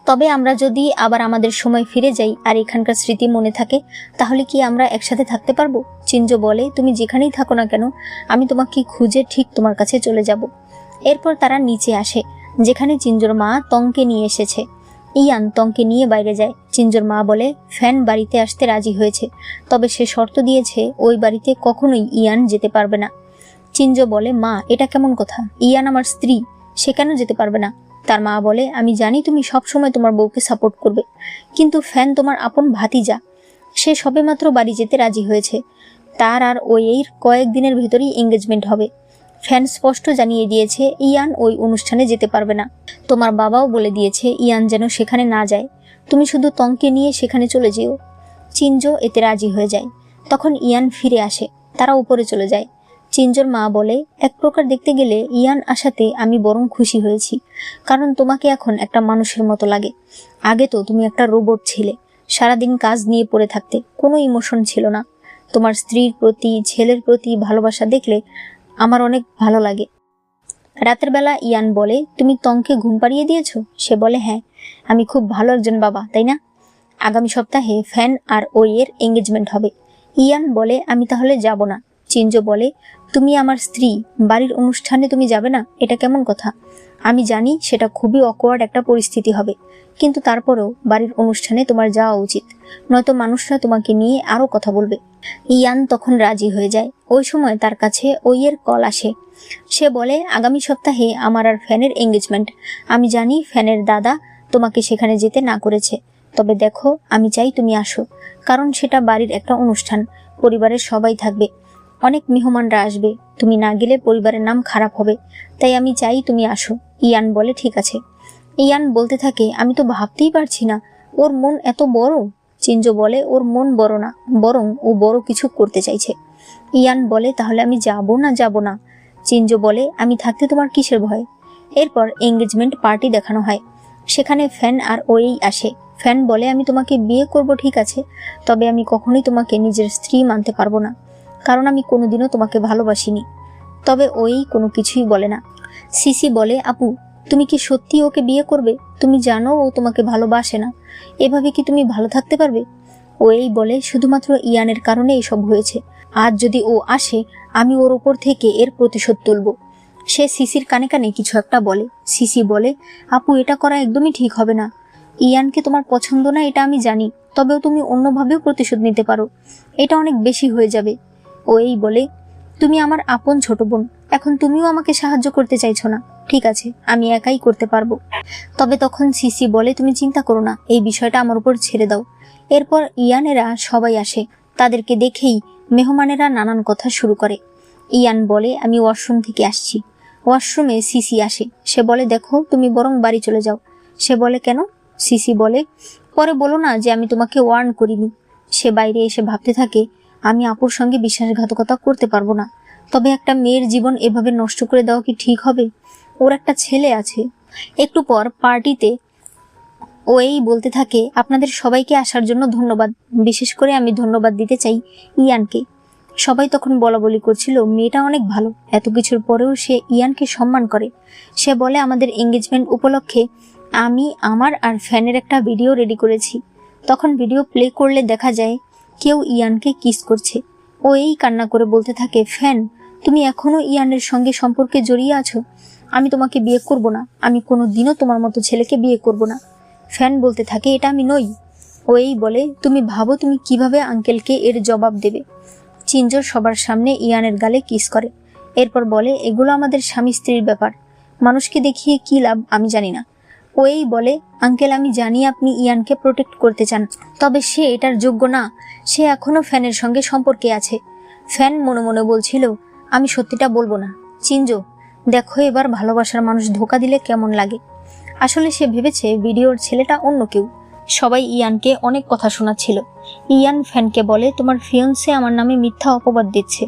তবে আমরা যদি আবার আমাদের সময় ফিরে যাই আর এখানকার স্মৃতি মনে থাকে, তাহলে কি আমরা একসাথে থাকতে পারবো? চিনজো বলে তুমি যেখানেই থাকো না কেন, আমি তোমাকে খুঁজে ঠিক তোমার কাছে চলে যাব। এরপর তারা নিচে আসে, যেখানে চিনজোর মা তংকে নিয়ে এসেছে। ইয়ান তংকে নিয়ে বাইরে যায়। চিনজোর মা বলে ফ্যান বাড়িতে আসতে রাজি হয়েছে, তবে সে শর্ত দিয়েছে ওই বাড়িতে কখনোই ইয়ান যেতে পারবে না। চিনজো বলে মা, এটা কেমন কথা? ইয়ান আমার স্ত্রী, সে কেন যেতে পারবে না? তার মা বলে আমি জানি তুমি সবসময় তোমার বউকে সাপোর্ট করবে, কিন্তু ফ্যান তোমার আপন ভাতিজা, সে সবেমাত্র বাড়ি যেতে রাজি হয়েছে। তার আর ওইয়ের কয়েকদিনের ভেতরেই এঙ্গেজমেন্ট হবে। ফ্যান স্পষ্ট জানিয়ে দিয়েছে ইয়ান ওই অনুষ্ঠানে যেতে পারবে না। তোমার বাবাও বলে দিয়েছে ইয়ান যেন সেখানে না যায়, তুমি শুধু তংকে নিয়ে সেখানে চলে যেও। চিনজো এতে রাজি হয়ে যায়। তখন ইয়ান ফিরে আসে, তারা উপরে চলে যায়। চিনজোর মা বলে এক প্রকার দেখতে গেলে ইয়ান আসাতে আমি বরং খুশি হয়েছি, কারণ তোমাকে এখন একটা মানুষের মতো লাগে। আগে তো তুমি একটা রোবট ছিলে, সারাদিন কাজ নিয়ে পড়ে থাকতে, কোনো ইমোশন ছিল না। তোমার স্ত্রীর প্রতি, ছেলের প্রতি ভালোবাসা দেখলে আমার অনেক ভালো লাগে। রাতের বেলা ইয়ান বলে তুমি তংকে ঘুম পাড়িয়ে দিয়েছো? সে বলে হ্যাঁ, আমি খুব ভালো একজন বাবা, তাই না? আগামী সপ্তাহে ফ্যান আর ওইয়ের এঙ্গেজমেন্ট হবে। ইয়ান বলে আমি তাহলে যাব না। চিনজো বলে তুমি আমার স্ত্রী, বাড়ির অনুষ্ঠানে তুমি যাবে না, এটা কেমন কথা? আমি জানি সেটা খুবই অকওয়ার্ড একটা পরিস্থিতি হবে, কিন্তু তারপরেও বাড়ির অনুষ্ঠানে তোমার যাওয়া উচিত, নয়তো মানুষরা তোমাকে নিয়ে আরো কথা বলবে। ইয়ান তখন রাজি হয়ে যায়। ওই সময় তার কাছে ওইয়ের কল আসে। সে বলে আগামী সপ্তাহে আমার আর ফ্যানের এঙ্গেজমেন্ট। আমি জানি ফ্যানের দাদা তোমাকে সেখানে যেতে না করেছে, তবে দেখো আমি চাই তুমি আসো, কারণ সেটা বাড়ির একটা অনুষ্ঠান, পরিবারের সবাই থাকবে, অনেক মেহমানরা আসবে, তুমি না গেলে পরিবারের নাম খারাপ হবে, তাই আমি চাই তুমি আসো। ইয়ান বলে ঠিক আছে। ইয়ান বলতে থাকে আমি তো ভাবতেই পারছি না, ওর মন এত বড়। চিনজো বলে ওর মন বড় না, বরং ও বড় কিছু করতে চাইছে। ইয়ান বলে তাহলে আমি যাব না। চিনজো বলে আমি থাকতে তোমার কিসের ভয়? এরপর এঙ্গেজমেন্ট পার্টি দেখানো হয়। সেখানে ফ্যান আর ওই আসে। ফ্যান বলে আমি তোমাকে বিয়ে করব ঠিক আছে, তবে আমি কখনোই তোমাকে নিজের স্ত্রী মানতে পারবো না, কারণ আমি কোনোদিনও তোমাকে ভালোবাসিনি। তবে ওই কোনো কিছুই বলে না। সিসি বলে আপু, তুমি কি সত্যি ওকে বিয়ে করবে? তুমি জানো ও তোমাকে ভালোবাসে না, এভাবে কি তুমি ভালো থাকতে পারবে? ওই বলে শুধুমাত্র ইয়ানের কারণে এসব হয়েছে, আজ যদি ও আসে আমি ওর ওপর থেকে এর প্রতিশোধ তুলব। সে সিসির কানে কানে কিছু একটা বলে। সিসি বলে আপু, এটা করা একদমই ঠিক হবে না। ইয়ানকে তোমার পছন্দ না এটা আমি জানি, তবেও তুমি অন্যভাবেও প্রতিশোধ নিতে পারো, এটা অনেক বেশি হয়ে যাবে। ওই বলে তুমি আমার আপন ছোট বোন, এখন তুমিও আমাকে সাহায্য করতে চাইছো না, ঠিক আছে আমি একাই করতে পারবো। তবে তখন সিসি বলে তুমি চিন্তা করো না, এই বিষয়টা আমার উপর ছেড়ে দাও। এরপর ইয়ানেরা সবাই আসে, তাদেরকে দেখেই মেহমানেরা নানান কথা শুরু করে। ইয়ান বলে আমি ওয়াশরুম থেকে আসছি। ওয়াশরুমে সিসি আসে। সে বলে দেখো তুমি বরং বাড়ি চলে যাও। সে বলে কেন? সিসি বলে পরে বলো না যে আমি তোমাকে ওয়ার্ন করিনি। সে বাইরে এসে ভাবতে থাকে আমি আপুর সঙ্গে বিশ্বাসঘাতকতা করতে পারবো না, তবে একটা মেয়ের জীবন এভাবে নষ্ট করে দেওয়া কি ঠিক হবে? ওর একটা ছেলে আছে। একটু পর পার্টিতে ওই বলতে থাকে আপনাদের সবাইকে আসার জন্য ধন্যবাদ, বিশেষ করে আমি ধন্যবাদ দিতে চাই ইয়ানকে। সবাই তখন বলাবলি করছিল মেয়েটা অনেক ভালো, এত কিছুর পরেও সে ইয়ানকে সম্মান করে। সে বলে আমাদের এঙ্গেজমেন্ট উপলক্ষে আমি আমার আর ফ্যানের একটা ভিডিও রেডি করেছি। তখন ভিডিও প্লে করলে দেখা যায় কেউ ইয়ানকে কিস করছে। ও এই কান্না করে বলতে থাকে ফ্যান, তুমি এখনো ইয়ানের সঙ্গে সম্পর্কে জড়িয়ে আছো, আমি তোমাকে বিয়ে করব না, আমি কোনোদিনও তোমার মতো ছেলেকে বিয়ে করব না। ফ্যান বলতে থাকে এটা আমি নই। ও এই বলে তুমি ভাবো তুমি কিভাবে আঙ্কেলকে এর জবাব দেবে। চিনজোর সবার সামনে ইয়ানের গালে কিস করে। এরপর বলে এগুলো আমাদের স্বামী স্ত্রীর ব্যাপার, মানুষকে দেখিয়ে কি লাভ আমি জানি না। ওই বলে আঙ্কেল আমি জানি আপনি ইয়ানকে প্রোটেক্ট করতে চান, তবে সে এটার যোগ্য না, সে এখনো ফ্যানের সঙ্গে সম্পর্কে আছে। ফ্যান মনে মনে বলছিল আমি সত্যিটা বলবো না। চিনজো দেখো এবার ভালোবাসার মানুষ ধোকা দিলে কেমন লাগে। আসলে সে ভেবেছে ভিডিওর ছেলেটা অন্য কেউ। সবাই ইয়ানকে অনেক কথা শোনাচ্ছিল। ইয়ান ফ্যানকে বলে তোমার ফিয়ন্সে আমার নামে মিথ্যা অপবাদ দিচ্ছে।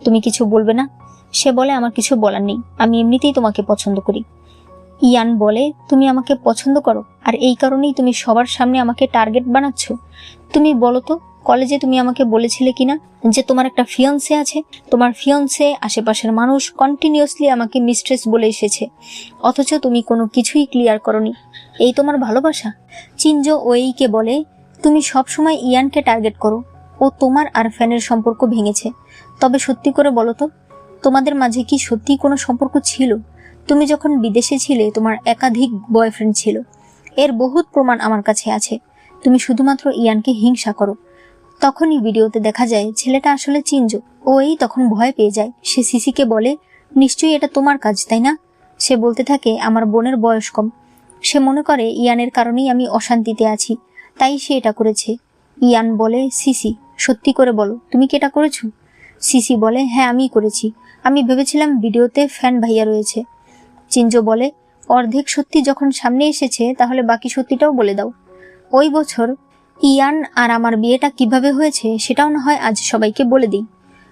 তুমি কিছু বলবে না? সে বলে, আমার কিছু বলার নেই, আমি এমনিতেই তোমাকে পছন্দ করি। ইয়ান বলে, তুমি আমাকে পছন্দ করো আর এই কারণেই তুমি সবার সামনে আমাকে টার্গেট বানাচ্ছ? তুমি বলো তো, কলেজে তুমি আমাকে বলেছিলে কিনা যে তোমার একটা ফিয়ন্সে আছে? তোমার ফিয়ন্সে, আশেপাশের মানুষ কন্টিনিউয়াসলি আমাকে মিস্ট্রেস বলে এসেছে, অথচ তুমি কোনো কিছুই ক্লিয়ার করনি। এই তোমার ভালোবাসা? চিনজো ওয়েইকে বলে, তুমি সবসময় ইয়ানকে টার্গেট করো, ও তোমার আর ফ্যানের সম্পর্ক ভেঙেছে। তবে সত্যি করে বলো তো, তোমাদের মাঝে কি সত্যি কোনো সম্পর্ক ছিল? তুমি যখন বিদেশে ছিলে তোমার একাধিক বয়ফ্রেন্ড ছিল, এর বহুত প্রমাণ আমার কাছে আছে। তুমি শুধুমাত্র ইয়ানকে হিংসা করো। তখনই ভিডিওতে দেখা যায় ছেলেটা আসলে চিনজো। ওই তখন ভয় পেয়ে যায়। সে সিসিকে বলে, নিশ্চয়ই এটা তোমার কাজ, তাই না? সে বলতে থাকে, আমার বোনের বয়স কম, সে মনে করে ইয়ানের কারণেই আমি অশান্তিতে আছি, তাই সে এটা করেছে। ইয়ান বলে, সিসি সত্যি করে বলো, তুমি কি এটা করেছো? সিসি বলে, হ্যাঁ আমিই করেছি, আমি ভেবেছিলাম ভিডিওতে ফ্যান ভাইয়া রয়েছে। চিনজো বলে, অর্ধেক সত্যি যখন সামনে এসেছে তাহলে বাকি সত্যিটাও বলে দাও। ওই বছর ইয়ান আর আমার বিয়েটা কিভাবে হয়েছে সেটাও না হয় আজ সবাইকে বলে দিই।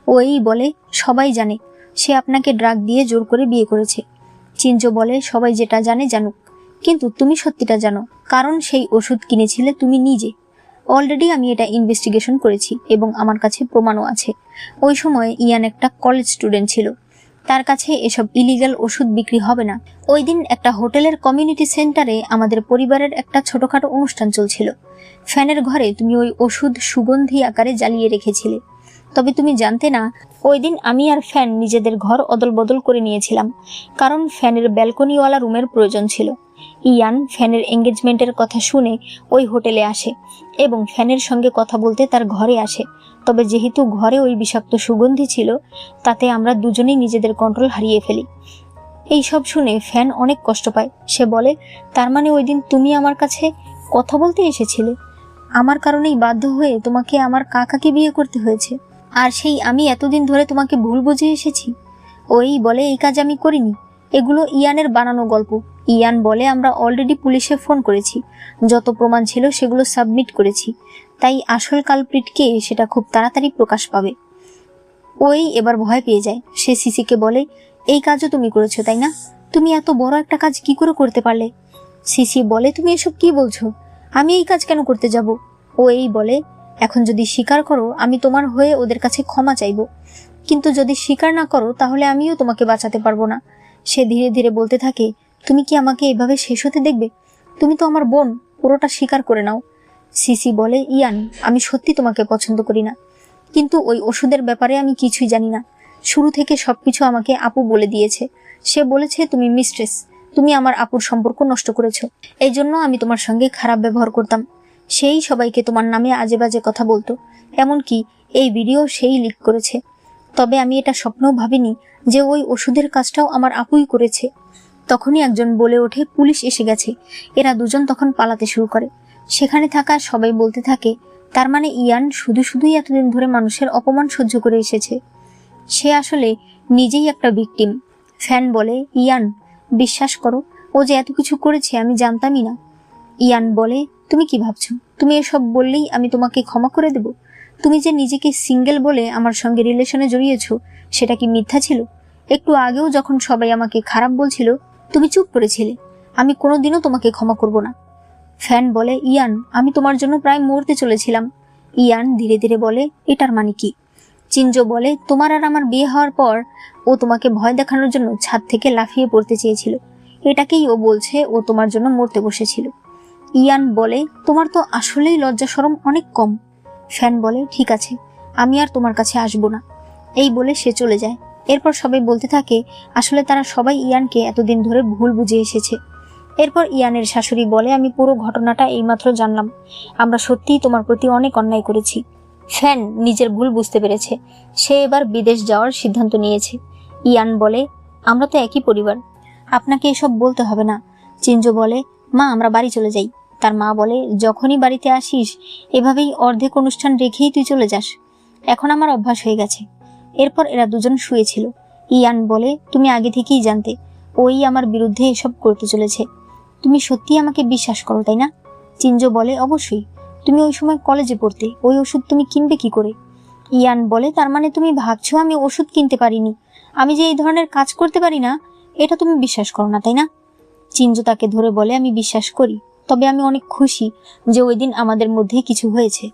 ওই বলে, সবাই জানে সে আপনাকে ড্রাগ দিয়ে জোর করে বিয়ে করেছে। চিনজো বলে, সবাই যেটা জানে জানুক, কিন্তু তুমি সত্যিটা জানো, কারণ সেই ওষুধ কিনেছিলে তুমি নিজে। অলরেডি আমি এটা ইনভেস্টিগেশন করেছি এবং আমার কাছে প্রমাণও আছে। ওই সময় ইয়ান একটা কলেজ স্টুডেন্ট ছিল, তার কাছে এসব ইলিগাল ওষুধ বিক্রি হবে না। ওই দিন একটা হোটেলের কমিউনিটি সেন্টারে আমাদের পরিবারের একটা ছোটখাটো অনুষ্ঠান চলছিল। ফ্যানের ঘরে তুমি ওই ওষুধ সুগন্ধি আকারে জ্বালিয়ে রেখেছিলে। তবে তুমি জানতে না, ওই দিন আমি আর ফ্যান নিজেদের ঘর অদল বদল করে নিয়েছিলাম, কারণ ফ্যানের ব্যালকনিওয়ালা রুমের প্রয়োজন ছিল। ইয়ান ফ্যানের এঙ্গেজমেন্টের কথা শুনে ওই হোটেলে আসে এবং ফ্যানের সঙ্গে কথা বলতে তার ঘরে আসে। তবে যেহেতু ঘরে ওই বিষাক্ত সুগন্ধি ছিল, তাতে আমরা দুজনেই নিজেদের কন্ট্রোল হারিয়ে ফেলি। এই সব শুনে ফ্যান অনেক কষ্ট পায়। সে বলে, তার মানে ওই দিন তুমি আমার কাছে কথা বলতে এসেছিলে, আমার কারণেই বাধ্য হয়ে তোমাকে আমার কাকাকে বিয়ে করতে হয়েছে, আর সেই আমি এতদিন ধরে তোমাকে ভুল বুঝে এসেছি। ওই বলে, এই কাজ আমি করিনি, এগুলো ইয়ানের বানানো গল্প। ইয়ান বলে, আমরা অলরেডি পুলিশে ফোন করেছি, যত প্রমাণ ছিল সেগুলো সাবমিট করেছি, তাই আসল কালপ্রিটকে সেটা খুব তাড়াতাড়ি প্রকাশ পাবে। ওই এবার ভয় পেয়ে যায়। সে সিসিকে বলে, এই কাজও তুমি করেছো, তাই না? তুমি এত বড় একটা কাজ কি করে করতে পারলে? সিসি বলে, তুমি এসব কি বলছো? আমি এই কাজ কেন করতে যাব? ও এই বলে, এখন যদি স্বীকার করো আমি তোমার হয়ে ওদের কাছে ক্ষমা চাইবো, কিন্তু যদি স্বীকার না করো তাহলে আমিও তোমাকে বাঁচাতে পারবো না। সে ধীরে ধীরে বলতে থাকে, তুমি কি আমাকে এভাবে শেষ হতে দেখবে? তুমি তো আমার বোন, পুরোটা স্বীকার করে নাও। সিসি বলে, ইয়ান আমি সত্যি তোমাকে পছন্দ করি না, কিন্তু ওই ওষুধের ব্যাপারে আমি কিছুই জানি না। শুরু থেকে সবকিছু আমাকে আপু বলে দিয়েছে। সে বলেছে তুমি মিস্ট্রেস, তুমি আমার আপুর সম্পর্ক নষ্ট করেছো, এই জন্য আমি তোমার সঙ্গে খারাপ ব্যবহার করতাম। সেই সবাইকে তোমার নামে আজে বাজে কথা বলতো, এমনকি এই ভিডিও সেই লিক করেছে। তবে আমি এটা স্বপ্নেও ভাবিনি যে ওই ওষুধের কাজটাও আমার আপুই করেছে। তখনই একজন বলে ওঠে, পুলিশ এসে গেছে। এরা দুজন তখন পালাতে শুরু করে। সেখানে থাকা সবাই বলতে থাকে, তার মানে ইয়ান শুধুই এতদিন ধরে মানুষের অপমান সহ্য করে এসেছে। সে আসলে নিজেই একটা ভিকটিম। ফ্যান বলে, ইয়ান বিশ্বাস করো, ও যে এত কিছু করেছে আমি জানতামই না। ইয়ান বলে, তুমি কি ভাবছো তুমি এসব বললেই আমি তোমাকে ক্ষমা করে দেব? তুমি যে নিজেকে সিঙ্গেল বলে আমার সঙ্গে রিলেশনে জড়িয়েছো, সেটা কি মিথ্যা ছিল? একটু আগেও যখন সবাই আমাকে খারাপ বলছিল তুমি চুপ করেছিলে। আমি কোনোদিনও তোমাকে ক্ষমা করব না। ফ্যান বলে, ইয়ান আমি তোমার জন্য প্রায় মরতে চলেছিলাম। ইয়ান ধীরে ধীরে বলে, এটার মানে কি? চিনজো বলে, তোমার আর আমার বিয়ে হওয়ার পর ও তোমাকে ভয় দেখানোর জন্য ছাদ থেকে লাফিয়ে পড়তে চেয়েছিল, এটাকেই ও বলছে ও তোমার জন্য মরতে বসেছিল। ইয়ান বলে, তোমার তো আসলেই লজ্জা শরম অনেক কম। ফ্যান বলে, ঠিক আছে, আমি আর তোমার কাছে আসবো না। এই বলে সে চলে যায়। এরপর সবাই বলতে থাকে, আসলে তারা সবাই ইয়ানকে এতদিন ধরে ভুল বুঝে এসেছে। এরপর ইয়ানের শাশুড়ি বলে, আমি পুরো ঘটনাটা এইমাত্র জানলাম, আমরা সত্যিই তোমার প্রতি অনেক অন্যায় করেছি। ফ্যান নিজের ভুল বুঝতে পেরেছে। সে এবার বিদেশ যাওয়ার সিদ্ধান্ত নিয়েছে। ইয়ান বলে, আমরা তো একই পরিবার, আপনাকে এসব বলতে হবে না। চিনজো বলে, মা আমরা বাড়ি চলে যাই। তার মা বলে, যখনই বাড়িতে আসিস এভাবেই অর্ধেক অনুষ্ঠান রেখেই তুই চলে যাস, এখন আমার অভ্যাস হয়ে গেছে। এরপর এরা দুজন শুয়েছিল। ইয়ান বলে, তুমি আগে থেকেই জানতে ওই আমার বিরুদ্ধে এসব করতে চলেছে, তুমি সত্যি আমাকে বিশ্বাস করো তাই না? চিনজো বলে, অবশ্যই, তুমি ওই সময় কলেজে পড়তে, ওই ওষুধ তুমি কিনবে কি করে? ইয়ান বলে, তার মানে তুমি ভাবছো আমি ওষুধ কিনতে পারিনি, আমি যে এই ধরনের কাজ করতে পারি না, এটা তুমি বিশ্বাস করো না তাই না? চিনজো তাকে ধরে বলে, আমি বিশ্বাস করি, তবে আমি অনেক খুশি যে ওই দিন আমাদের মধ্যে কিছু হয়েছে।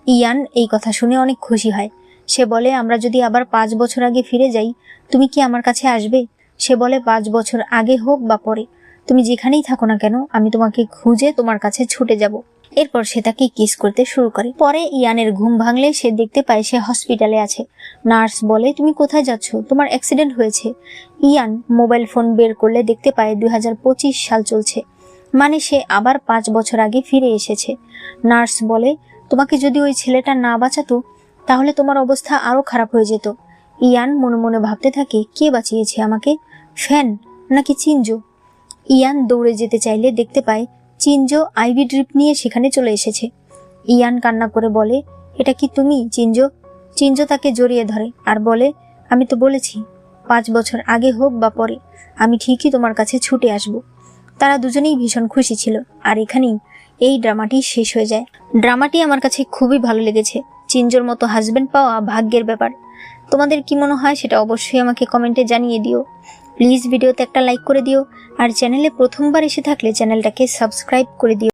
ইয়ান এই কথা শুনে অনেক খুশি হয়। সে বলে, আমরা যদি আবার 5 বছর আগে ফিরে যাই, তুমি কি আমার কাছে আসবে? সে বলে, 5 বছর আগে হোক বা পরে, তুমি যেখানেই থাকো না কেন, আমি তোমাকে খুঁজে তোমার কাছে ছুটে যাব। এরপর সে তাকে কিস করতে শুরু করে। পরে ইয়ানের ঘুম ভাঙলে সে দেখতে পায় সে হসপিটালে আছে। নার্স বলে, তুমি কোথায় যাচ্ছ? তোমার অ্যাক্সিডেন্ট হয়েছে। ইয়ান মোবাইল ফোন বের করলে দেখতে পায় 2025 সাল চলছে, মানে সে আবার 5 বছর আগে ফিরে এসেছে। নার্স বলে, তোমাকে যদি ওই ছেলেটা না বাঁচাতো তাহলে তোমার অবস্থা আরো খারাপ হয়ে যেত। ইয়ান মনে মনে ভাবতে থাকে, কে বাঁচিয়েছে আমাকে, ফ্যান নাকি চিনজো? ইয়ান দৌড়ে যেতে চাইলে দেখতে পায় চিনজো আইভি ড্রিপ নিয়ে সেখানে চলে এসেছে। ইয়ান কান্না করে বলে, এটা কি তুমি চিনজো? চিনজো তাকে জড়িয়ে ধরে আর বলে, আমি তো বলেছি 5 বছর আগে হোক বা পরে, আমি ঠিকই তোমার কাছে ছুটে আসব। তারা দুজনেই ভীষণ খুশি ছিল। আর এখানেই এই ড্রামাটি শেষ হয়ে যায়। ড্রামাটি আমার কাছে খুবই ভালো লেগেছে। চিনজোর মতো হাজবেন্ড পাওয়া ভাগ্যের ব্যাপার। তোমাদের কি মনে হয় সেটা অবশ্যই আমাকে কমেন্টে জানিয়ে দিও। প্লিজ ভিডিওতে একটা লাইক করে দিও, আর চ্যানেলে প্রথমবার এসে থাকলে চ্যানেলটাকে সাবস্ক্রাইব করে দিও।